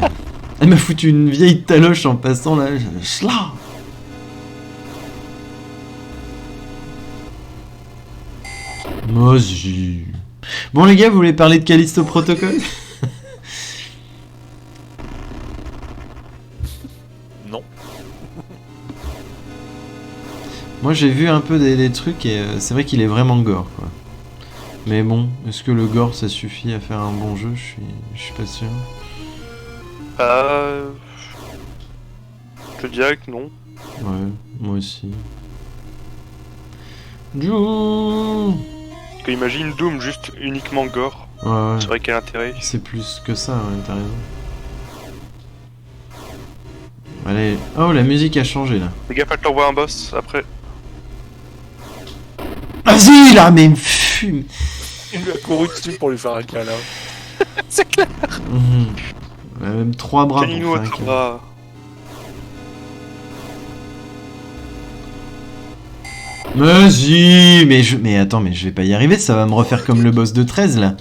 Elle m'a foutu une vieille taloche en passant là. Schla. Vas-y. Bon les gars, vous voulez parler de Callisto Protocol? Non. Moi j'ai vu un peu des trucs et c'est vrai qu'il est vraiment gore quoi. Mais bon, est-ce que le gore ça suffit à faire un bon jeu? Je suis pas sûr. Je te dirais que non. Ouais, moi aussi. Jou. Parce que imagine Doom juste uniquement gore. Ouais, C'est vrai qu'il y a intérêt. c'est plus que ça, ouais, t'as raison. Allez. Oh, la musique a changé là. Les gars, pas te l'envoyer un boss après. Vas-y là, mais fume. Il lui a couru dessus pour lui faire un câlin. C'est clair. Elle a même 3 bras pour Canino faire à un trois câlin. bras. Vas-y, mais attends, mais je vais pas y arriver, ça va me refaire comme le boss de 13 là.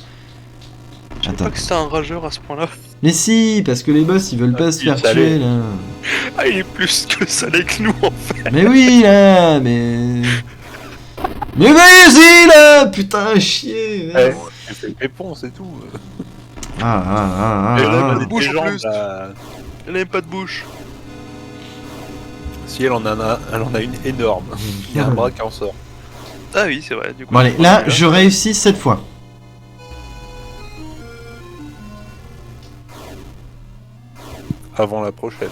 Je sais Attends. pas que c'est un rageur à ce point-là. Mais si, parce que les boss ils veulent pas se il est faire salé. tuer là. Ah, il est plus que salé que nous en fait. Mais oui là, mais... Mais vas-y là, putain, chier. Ouais, elle fait pépon, c'est tout. Ah, Et là, ah. elle a bouche des en jambes, plus. là. Elle a même pas de bouche. Si elle en a une énorme. Il y a un bras qui en sort. Ah oui, c'est vrai. Du coup, Bon allez, là je réussis cette fois. Avant la prochaine.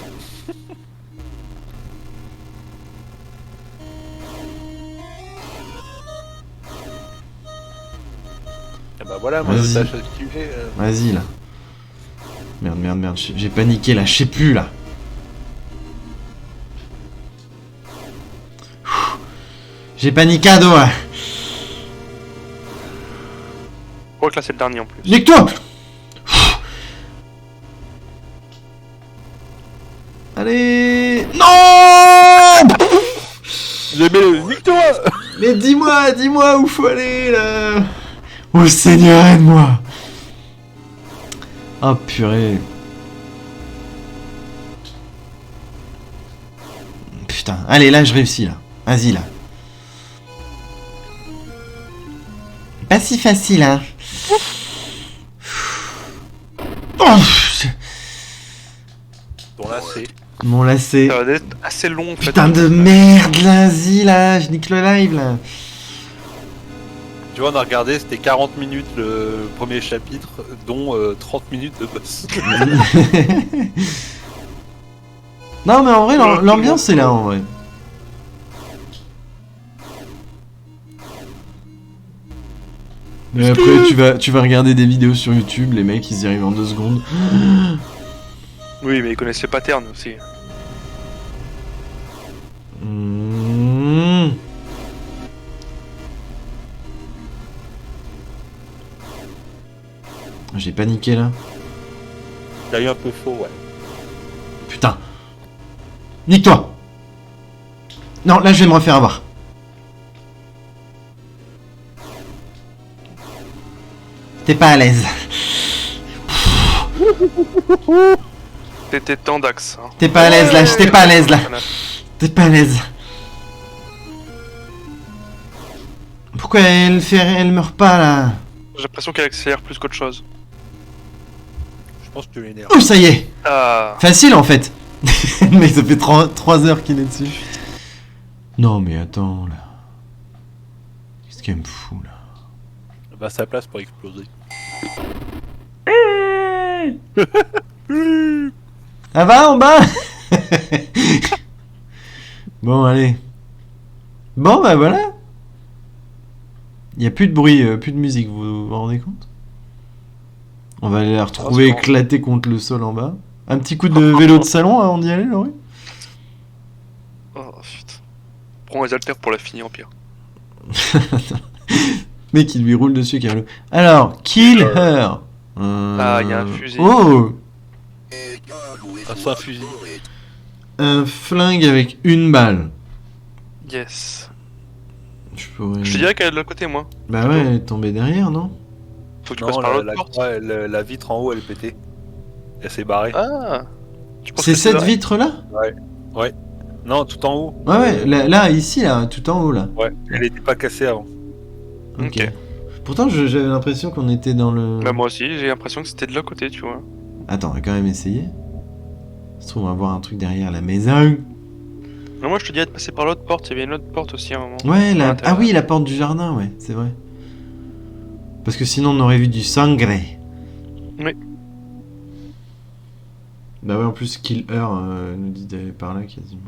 Et bah voilà, moi je Vas-y. tâche d'activer. Vas-y là. Merde, j'ai paniqué là, je sais plus là. J'ai paniqué à dos là. Je crois que là c'est le dernier en plus. Nique-toi. Allez. Non. Nique-toi. Mais dis-moi où faut aller là. Oh Seigneur, aide-moi. Oh purée. Putain, allez là je réussis là. Vas-y là. Pas si facile hein. Oh, Ton lacet. mon lacet. Ça va être assez long en fait. Putain de merde là, vas-y là, je nique le live là. Tu vois, on a regardé, c'était 40 minutes le premier chapitre, dont 30 minutes de boss. Non mais en vrai l'ambiance est là en vrai. Mais après tu vas regarder des vidéos sur YouTube, les mecs ils y arrivent en 2 secondes. Oui, mais ils connaissent les patterns aussi. Mmh. J'ai paniqué là. T'as eu un peu faux, ouais. Putain. Nique-toi. Non, là je vais me refaire avoir. T'es pas à l'aise. T'étais tendax. Hein. T'es pas à l'aise là, t'es pas à l'aise là. T'es pas à l'aise. Pourquoi elle meurt pas là? J'ai l'impression qu'elle accélère plus qu'autre chose. Je pense que tu l'énerves. Oh, ça y est. Ah. Facile en fait. Mais ça fait 3 heures qu'il est dessus. Non mais attends là. Qu'est-ce qu'elle me fout là? Bah, sa place pour exploser. Ça va en bas? Bon allez. Bon bah voilà. Il y a plus de bruit, plus de musique, vous vous rendez compte? On va aller la retrouver éclatée contre le sol en bas. Un petit coup de vélo de salon avant d'y aller, Laurie? Oh putain. Prends les haltères pour la finir en pire. Mec, il lui roule dessus, Carlo. Alors, kill her. Ah, il y a un fusil. Oh, Ah, c'est un fusil. un flingue avec une balle. Yes. Je pourrais... Je te dirais qu'elle est de l'autre côté, moi. Bah ouais, elle est tombée derrière, non? Faut que tu Non, passes par la, l'autre la, porte. croix, la vitre en haut, elle est pétée. Elle s'est barrée. Ah. Tu penses C'est que cette vrai vitre-là? Ouais. Non, tout en haut. Ouais, ouais, là, ici, là, tout en haut, là. Ouais, elle était pas cassée avant. Ok. Pourtant, j'avais l'impression qu'on était dans le... Bah moi aussi, j'ai l'impression que c'était de l'autre côté, tu vois. Attends, on va quand même essayer. Ça se trouve, on va voir un truc derrière la maison. Mais moi je te dirais de passer par l'autre porte, il y avait une autre porte aussi à un moment. Ouais, À la... l'intérieur. ah oui, la porte du jardin, ouais, c'est vrai. Parce que sinon, on aurait vu du sangre. Oui. Bah ouais, en plus, Kill Her nous dit d'aller par là, quasiment.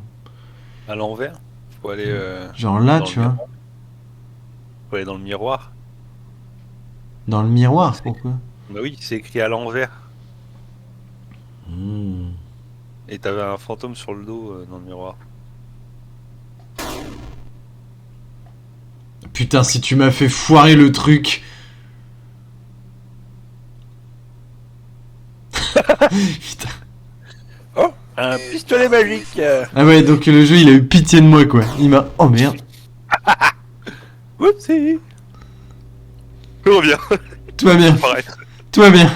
À l'envers. Faut aller. Genre là, dans tu le vois. miroir. Faut aller dans le miroir. Dans le miroir, pourquoi? Bah oui, c'est écrit à l'envers. Hmm. Et t'avais un fantôme sur le dos dans le miroir. Putain, si tu m'as fait foirer le truc. Putain. Oh, un pistolet magique. Ah ouais, donc le jeu, il a eu pitié de moi, quoi. Il m'a... Oh merde. Whoopsie. Reviens. Tout va bien. Pareil. Tout va bien.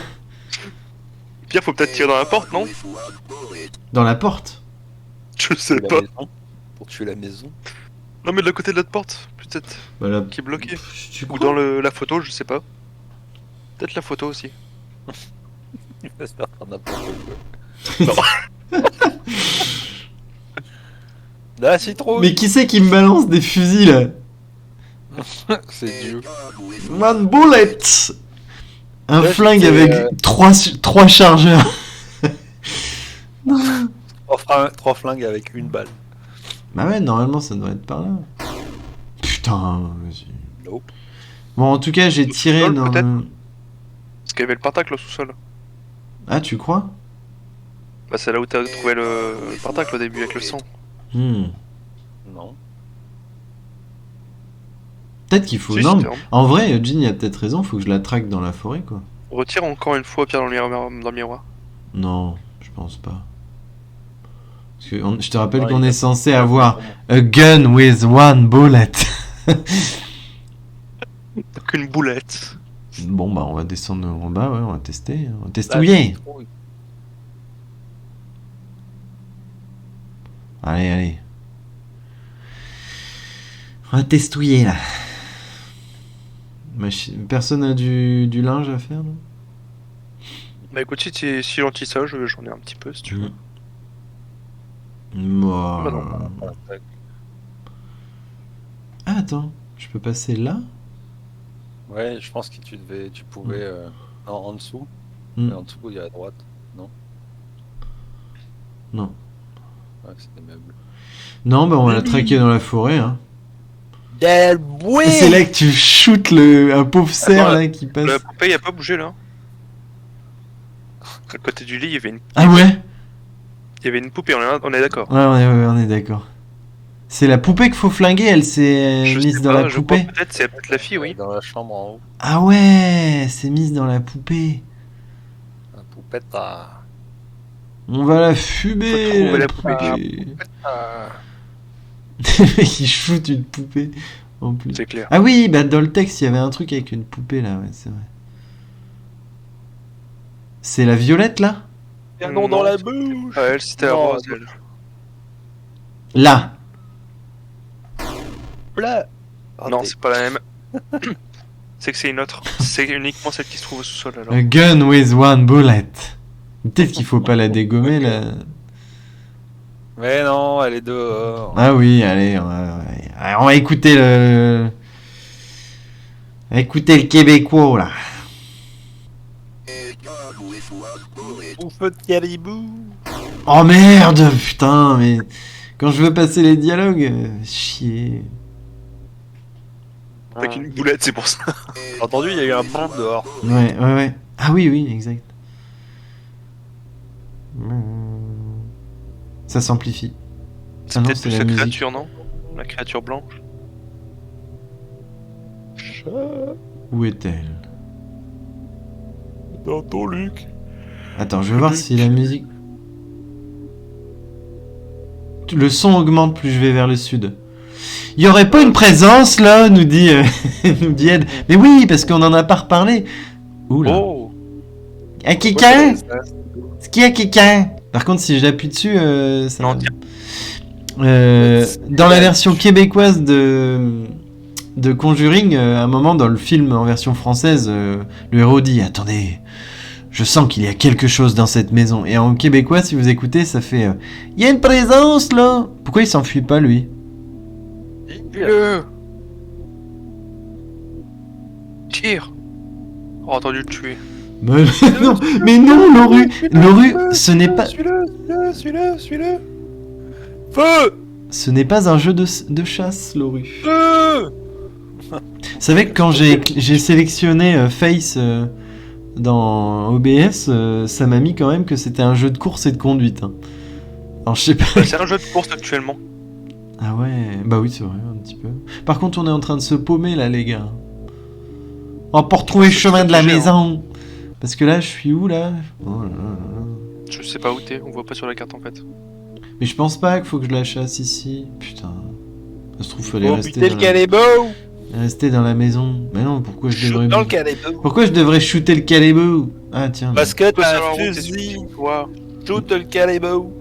Pierre, faut peut-être tirer dans la porte, non? Dans la porte. Je sais La pas. maison. Pour tuer la maison. Non mais de l'autre côté de l'autre porte, peut-être. Bah, la... Qui est bloquée. Tu Ou crois? dans la photo, je sais pas. Peut-être la photo aussi. Il va se faire n'importe quoi. Non. La citrouille. Mais qui c'est qui me balance des fusils, là? C'est Dieu. One bullet. Un Ouais, flingue c'était, avec trois chargeurs. Non. Trois flingues avec une balle. Bah ouais, normalement ça doit être par là. Putain, vas-y. Nope. Bon, en tout cas, j'ai Au tiré sous-sol, dans peut-être le... Parce qu'il y avait le pentacle au sous-sol. Ah, tu crois? Bah c'est là où t'as trouvé le pentacle au début avec le sang. Hmm. Non. Peut-être qu'il faut... Si, non, c'était mais en vrai, Jean a peut-être raison, faut que je la traque dans la forêt, quoi. Retire encore une fois Pierre dans le miroir. Non, je pense pas. Parce que je te rappelle Ouais, qu'on il est a- censé avoir a gun with one bullet. Qu'une boulette. Bon, bah on va descendre en bas, ouais, on va tester. On va La testouiller. citrouille. Allez, allez. On va testouiller, là. Personne a du linge à faire, non? Bah écoute, si t'es si gentil ça, j'en ai un petit peu si tu veux. Moi. Bah non. Ah, attends, je peux passer là? Ouais, je pense que tu pouvais en dessous. Hmm. Mais en dessous, il y a à droite. Non. Non. Ouais, c'est des meubles. Non, bah on va la traquer dans la forêt, hein. Del Et c'est là que tu shootes un pauvre cerf, Attends, là, qui passe. La poupée a pas bougé là. À côté du lit, il y avait Ah ouais? poupée, on est d'accord. Ouais, on est d'accord. C'est la poupée qu'il faut flinguer, elle s'est Je mise sais dans pas, la je crois poupée. peut-être c'est peut-être la fille, oui. Dans la chambre en haut. Ah ouais, c'est mise dans la poupée. La poupette à... On va la fumer. Faut trouver la poupée. Ah. Le mec, il shoot une poupée en plus. C'est clair. Ah oui, bah dans le texte, il y avait un truc avec une poupée là, ouais, c'est vrai. C'est la violette, là? Canon dans la bouche. Ah, elle, c'était la Non, rose, elle. Là. Là. Non, c'est pas la même. C'est que c'est une autre. C'est uniquement celle qui se trouve au sous-sol, alors. A gun with one bullet. Peut-être qu'il faut pas la dégommer, là. Mais non, elle est dehors. Ah oui, allez, on va écouter le... Écoutez le Québécois, là. Au feu de caribou. Oh merde, putain, mais... Quand je veux passer les dialogues, chier. Avec une boulette, c'est pour ça. J'ai entendu, il y a eu un bombe dehors. Ouais. Ah oui, exact. Ça s'amplifie. C'est Ah non, peut-être c'est plus la la musique. créature, non? La créature blanche. Où est-elle? Dans ton Luc. Attends, je vais voir si la musique... Le son augmente plus je vais vers le sud. Il y aurait pas une présence là, nous dit Ed. Mais oui, parce qu'on en a pas reparlé. Oula. Oh! À quelqu'un? Est-ce qu'il y a quelqu'un? Par contre, si j'appuie dessus, ça... Non, dans la version québécoise de Conjuring, à un moment dans le film en version française, le héros dit « Attendez, je sens qu'il y a quelque chose dans cette maison. » Et en québécois, si vous écoutez, ça fait « Il y a une présence là !» Pourquoi il s'enfuit pas, lui? Tue-le! Tire! Oh, entendu le tuer. Mais non, Loru, ce n'est pas... Suis-le. Feu! Ce n'est pas un jeu de chasse, Loru. Feu! Vous savez que quand j'ai sélectionné Face dans OBS, ça m'a mis quand même que c'était un jeu de course et de conduite. Hein. Alors je sais pas... C'est un jeu de course actuellement. Ah ouais, bah oui c'est vrai, un petit peu. Par contre on est en train de se paumer là les gars. Oh, pour retrouver le chemin de la maison. Parce que là je suis où là? Oh là là. Je sais pas où t'es, on voit pas sur la carte en fait. Mais je pense pas qu'il faut que je la chasse ici. Putain. Ça se trouve fallait Oh rester, putain, le calébo! rester dans la maison. Mais non, pourquoi je devrais... Shoot dans le calébo! Pourquoi je devrais shooter le calébo? Ah tiens. Parce que Toi, sur la t'as un route, fusil! toi. Shoot le calébo!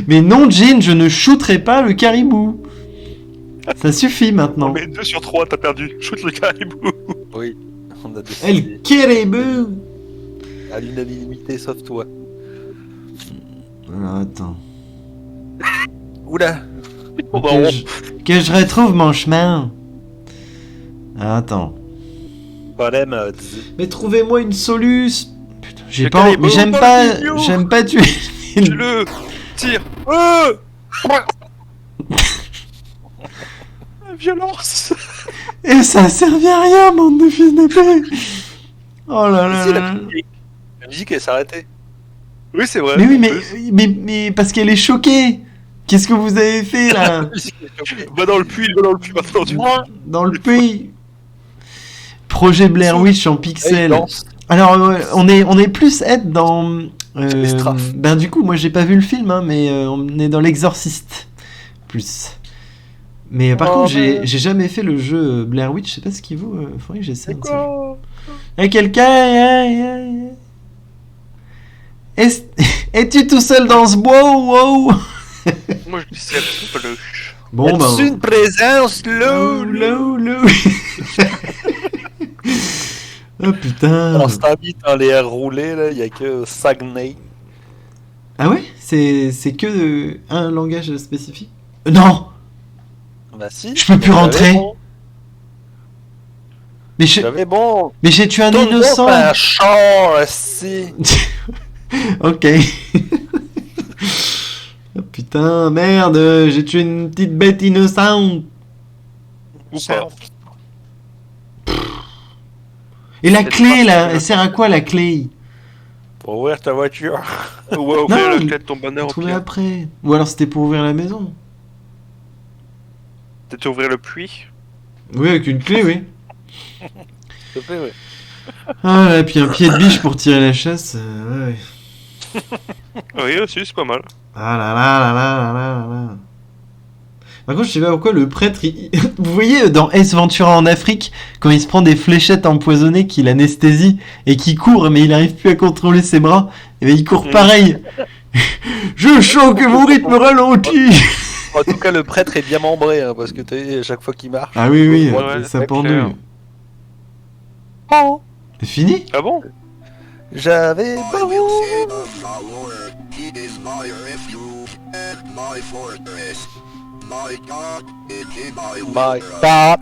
Mais non, Jean, je ne shooterai pas le caribou. Ça suffit maintenant. Mais 2 sur 3, t'as perdu. Shoot le caribou. Oui, on a El décidé caribou. à l'unanimité sauf toi. Alors, attends. Oula! Oh, bah, Que je retrouve mon chemin. Alors, attends. Problème, Mais trouvez-moi une soluce. Putain, j'ai Le pas... caribou, Mais j'aime pas pas... le idiot. J'aime pas tuer... tue-le. Tire. Violence. Et ça a servi à rien, bande de fils d'épée. Oh là là Si, là. la musique elle s'est arrêtée. Oui, c'est vrai. Mais oui, mais parce qu'elle est choquée. Qu'est-ce que vous avez fait là? Va dans le puits maintenant. Dans le pays. Projet Blair Witch en pixels. Alors on est plus Ed dans les strafes. ben du coup moi j'ai pas vu le film hein, mais on est dans l'Exorciste plus. Mais par contre j'ai jamais fait le jeu Blair Witch, je sais pas ce qu'il vaut, faudrait que j'essaie. Et quelqu'un es-tu tout seul dans ce bois? Wow. Moi je dis c'est peluche. Bon ben une présence low. Oh putain. Alors si t'habites dans les airs roulés, là, y a que Saguenay. Ah ouais? C'est que un langage spécifique? Non! Bah si. Je peux plus rentrer. Bon. Mais Bon. j'ai tué un Tout le monde innocent! fait un char, si. Ok. Oh putain, merde, j'ai tué une petite bête innocente! Ou pas. Et la C'est clé pas- là, elle sert à quoi la clé? Pour ouvrir ta voiture. Ouais, ouvrir la il- clé de ton bonheur au Trouver pire. après. Ou alors c'était pour ouvrir la maison. Peut-être ouvrir le puits. Oui, avec une clé, oui. S'il te plaît, ouais. Ah, et puis un pied de biche pour tirer la chasse. Ouais. Oui, aussi, c'est pas mal. Ah là là là là là là là. Par contre, je sais pas pourquoi le prêtre. Vous voyez dans Ace Ventura en Afrique, quand il se prend des fléchettes empoisonnées qu'il anesthésie et qu'il court, mais il n'arrive plus à contrôler ses bras, et ben il court pareil. Je sens que mon rythme ralentit. En tout cas, le prêtre est bien membré, hein, parce que tu sais, à chaque fois qu'il marche. Ah oui, oui, Ouais, ça c'est pendule. clair. Oh, C'est fini? Ah bon? j'avais. I will say of the Lord, He is my refuge and my fortress. My God, in Him I will My trust. God.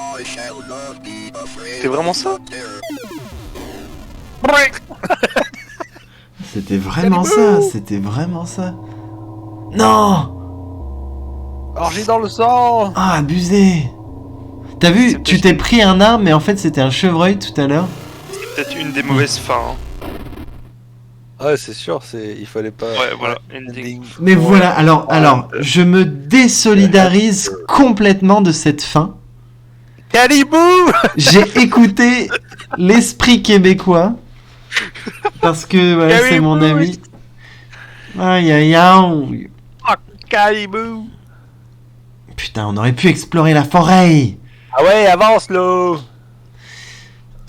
I shall not be afraid. C'est vraiment ça? of terror. C'était vraiment ça, c'était vraiment ça. Non! Orgie dans le sang. Ah, abusé! T'as vu, C'est tu peut-être- t'es pris un arbre, mais en fait c'était un chevreuil tout à l'heure. C'est peut-être une des mauvaises fins. Ouais, c'est sûr, il fallait pas. Ouais, voilà, ending. Mais voilà, alors, je me désolidarise complètement de cette fin. Caribou. J'ai écouté l'esprit québécois. Parce que voilà, c'est mon ami. Aïe aïe aïe. Caribou. Putain, on aurait pu explorer la forêt. Ah ouais, avance l'eau.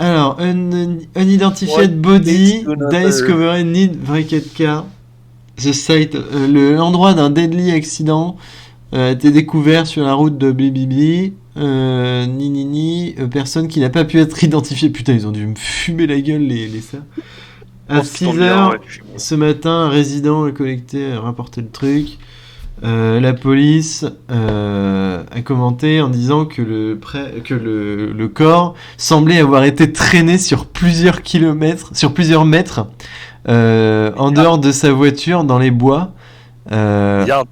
Alors, unidentified What body, needs to not discovered need bracket car. The site, l'endroit d'un deadly accident a été découvert sur la route de Bibibi. Personne qui n'a pas pu être identifiée. Putain, ils ont dû me fumer la gueule, les ça. À 6h, ce matin, un résident a rapporté le truc. La police a commenté en disant que le corps semblait avoir été traîné sur plusieurs kilomètres, sur plusieurs mètres, en dehors de sa voiture, dans les bois. Yard,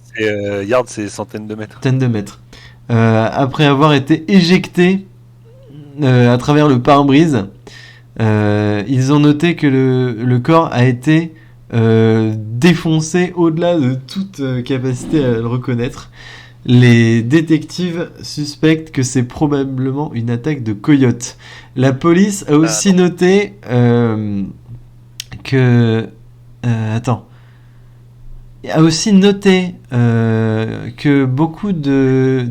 c'est centaines de mètres. Centaines de mètres. Après avoir été éjecté à travers le pare-brise, ils ont noté que le corps a été défoncé au-delà de toute capacité à le reconnaître. Les détectives suspectent que c'est probablement une attaque de coyote. La police a aussi noté que... a aussi noté que beaucoup de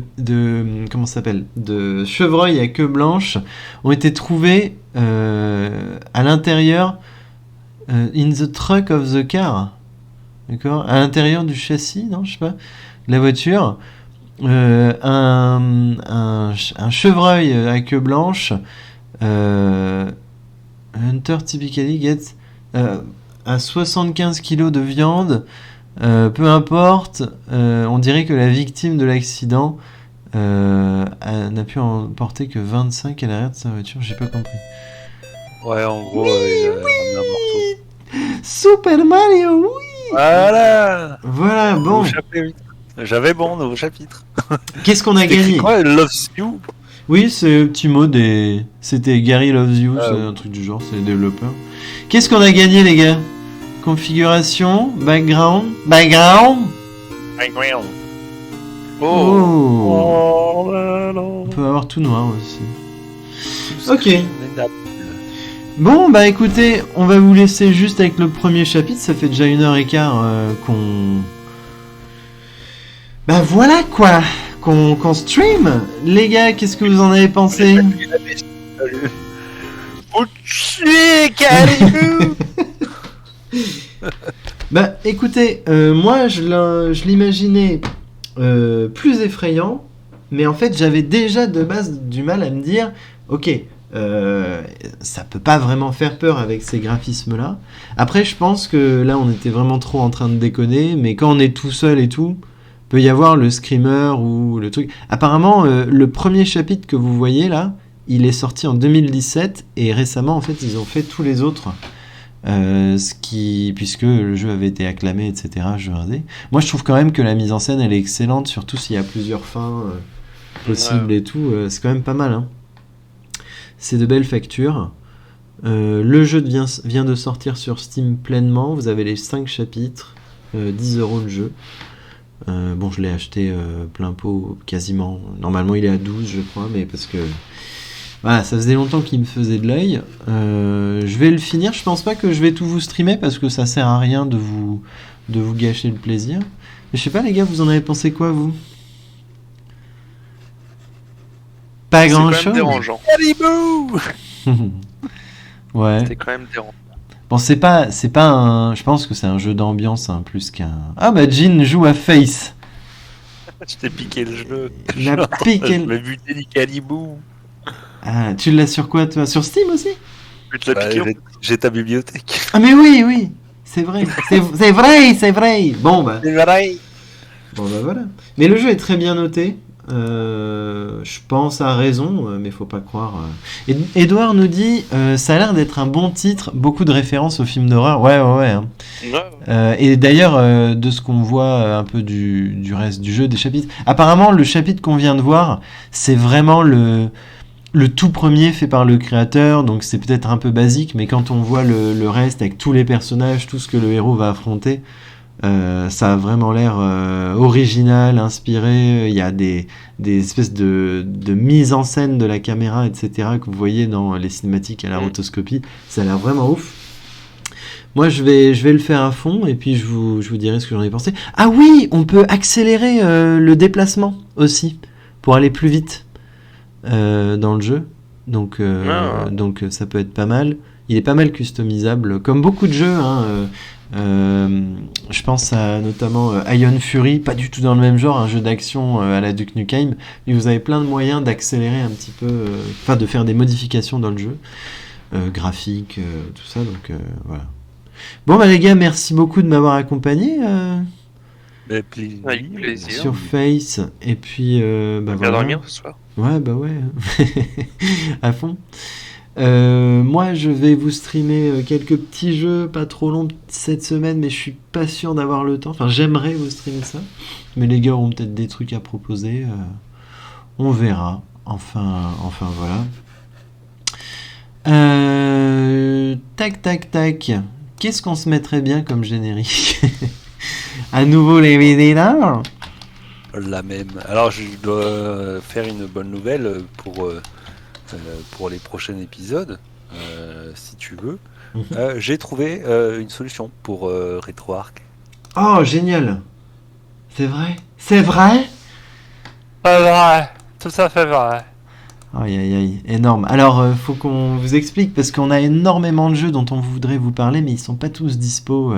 comment ça s'appelle, de chevreuils à queue blanche ont été trouvés à l'intérieur in the trunk of the car, d'accord, à l'intérieur du châssis, non, je sais pas, de la voiture. Un chevreuil à queue blanche, hunter typically gets à 75 kg de viande. Peu importe, on dirait que la victime de l'accident n'a pu emporter que 25 à l'arrière de sa voiture, j'ai pas compris. Ouais, en gros, il a ramené un morceau. Super Mario, oui. Voilà. Voilà, bon. Nouveau chapitre. J'avais nouveau chapitre. Qu'est-ce qu'on a C'était gagné? écrit quoi, Loves You? Oui, c'est le petit mot des... C'était Gary Loves You, c'est oui. un truc du genre, c'est les développeurs. Qu'est-ce qu'on a gagné, les gars? Configuration, background. Oh. On peut avoir tout noir aussi. Ok. Bon, bah écoutez, on va vous laisser juste avec le premier chapitre. Ça fait déjà 1h15 qu'on... Bah voilà quoi, qu'on stream. Les gars, qu'est-ce que vous en avez pensé? Bah écoutez, moi je l'imaginais plus effrayant, mais en fait j'avais déjà de base du mal à me dire, ok, ça peut pas vraiment faire peur avec ces graphismes-là. Après je pense que là on était vraiment trop en train de déconner, mais quand on est tout seul et tout, peut y avoir le screamer ou le truc. Apparemment le premier chapitre que vous voyez là, il est sorti en 2017 et récemment en fait ils ont fait tous les autres. Puisque le jeu avait été acclamé, etc. Moi, je trouve quand même que la mise en scène, elle est excellente, surtout s'il y a plusieurs fins possibles et tout. C'est quand même pas mal. Hein. C'est de belles factures. Le jeu vient de sortir sur Steam pleinement. Vous avez les 5 chapitres, 10 € le jeu. Bon, je l'ai acheté plein pot, quasiment. Normalement, il est à 12, je crois, mais parce que... Voilà, ça faisait longtemps qu'il me faisait de l'œil. Je vais le finir. Je pense pas que je vais tout vous streamer parce que ça sert à rien de vous gâcher le plaisir. Mais je sais pas, les gars, vous en avez pensé quoi, vous? Pas C'est quand grand même chose. dérangeant. Caribou. Ouais. C'était quand même dérangeant. Bon, c'est pas un. Je pense que c'est un jeu d'ambiance hein, plus qu'un. Ah bah Jin joue à Face. Je t'ai piqué le jeu. Il a piqué. Je vais buter du caribou. Ah, tu l'as sur quoi toi? Sur Steam aussi? Tu te l'as Bah, piqué, j'ai ta bibliothèque. Ah mais oui, oui. C'est vrai. C'est vrai, c'est vrai. Bon bah. C'est vrai. Bon bah voilà. Mais le jeu est très bien noté. Je pense à raison, mais faut pas croire. Edouard nous dit ça a l'air d'être un bon titre, beaucoup de références aux films d'horreur. Ouais, ouais, ouais. Hein. Et d'ailleurs, de ce qu'on voit un peu du reste du jeu, des chapitres. Apparemment, le chapitre qu'on vient de voir, c'est vraiment le tout premier fait par le créateur, donc c'est peut-être un peu basique, mais quand on voit le reste avec tous les personnages, tout ce que le héros va affronter. Ça a vraiment l'air original, inspiré. Il y a des espèces de mise en scène de la caméra, etc. que vous voyez dans les cinématiques à la rotoscopie. Ça a l'air vraiment ouf. Moi, je vais le faire à fond et puis je vous dirai ce que j'en ai pensé. Ah oui, on peut accélérer le déplacement aussi pour aller plus vite dans le jeu. Donc ça peut être pas mal. Il est pas mal customisable, comme beaucoup de jeux. Hein, je pense à notamment Ion Fury, pas du tout dans le même genre, un jeu d'action à la Duke Nukem, mais vous avez plein de moyens d'accélérer un petit peu, de faire des modifications dans le jeu, graphiques, tout ça, donc voilà. Bon bah les gars, merci beaucoup de m'avoir accompagné Avec plaisir. sur Face, et puis On va voilà. dormir ce soir. Ouais, bah ouais, à fond. Moi, je vais vous streamer quelques petits jeux, pas trop longs cette semaine, mais je suis pas sûr d'avoir le temps. Enfin, j'aimerais vous streamer ça, mais les gars auront peut-être des trucs à proposer. On verra. Enfin, voilà. Tac, tac, tac. Qu'est-ce qu'on se mettrait bien comme générique? À nouveau les vidéos. La même. Alors, je dois faire une bonne nouvelle pour les prochains épisodes, si tu veux. J'ai trouvé une solution pour RetroArch. Oh, génial. C'est vrai? C'est vrai? Pas vrai. Tout ça fait vrai. Aïe aïe aïe, énorme. Alors, faut qu'on vous explique parce qu'on a énormément de jeux dont on voudrait vous parler, mais ils sont pas tous dispo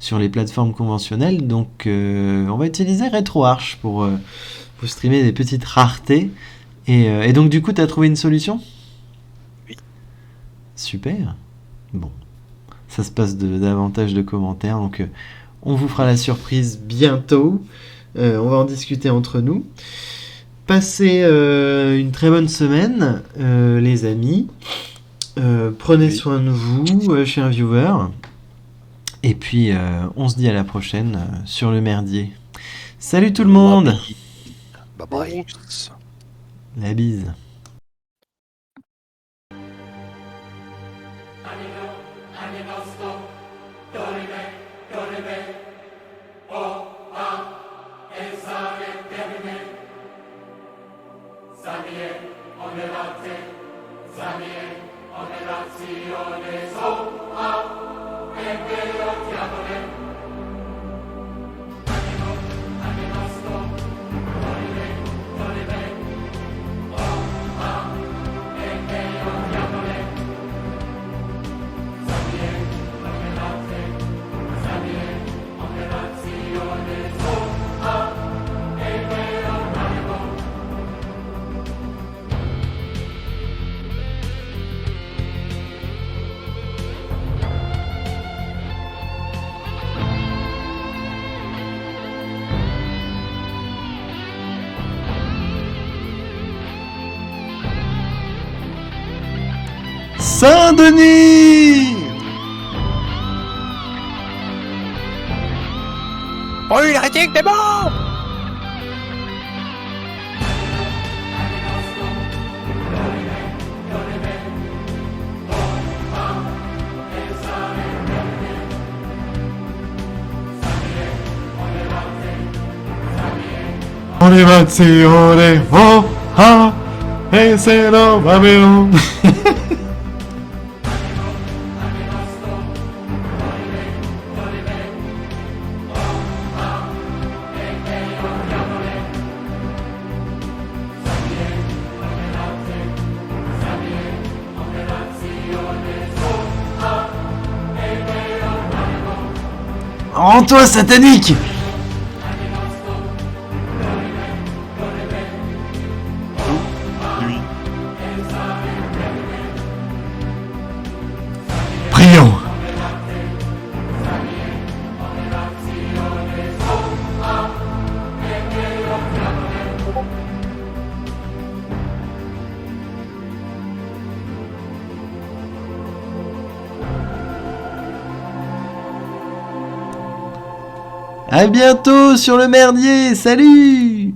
sur les plateformes conventionnelles. Donc, on va utiliser RetroArch pour vous streamer des petites raretés. Et donc, du coup, tu as trouvé une solution? Oui. Super. Bon, ça se passe davantage de commentaires, donc on vous fera la surprise bientôt. On va en discuter entre nous. Passez une très bonne semaine, les amis. Prenez soin de vous, chers viewers. Et puis, on se dit à la prochaine sur le merdier. Salut tout le monde! Bye bye. Oups. La bise. Saint-Denis! Oh, il a dit que t'es bon! On est parti, on est oh ah et c'est dans Babylone. Rends-toi satanique! Lui. Prions! À bientôt sur le merdier, salut!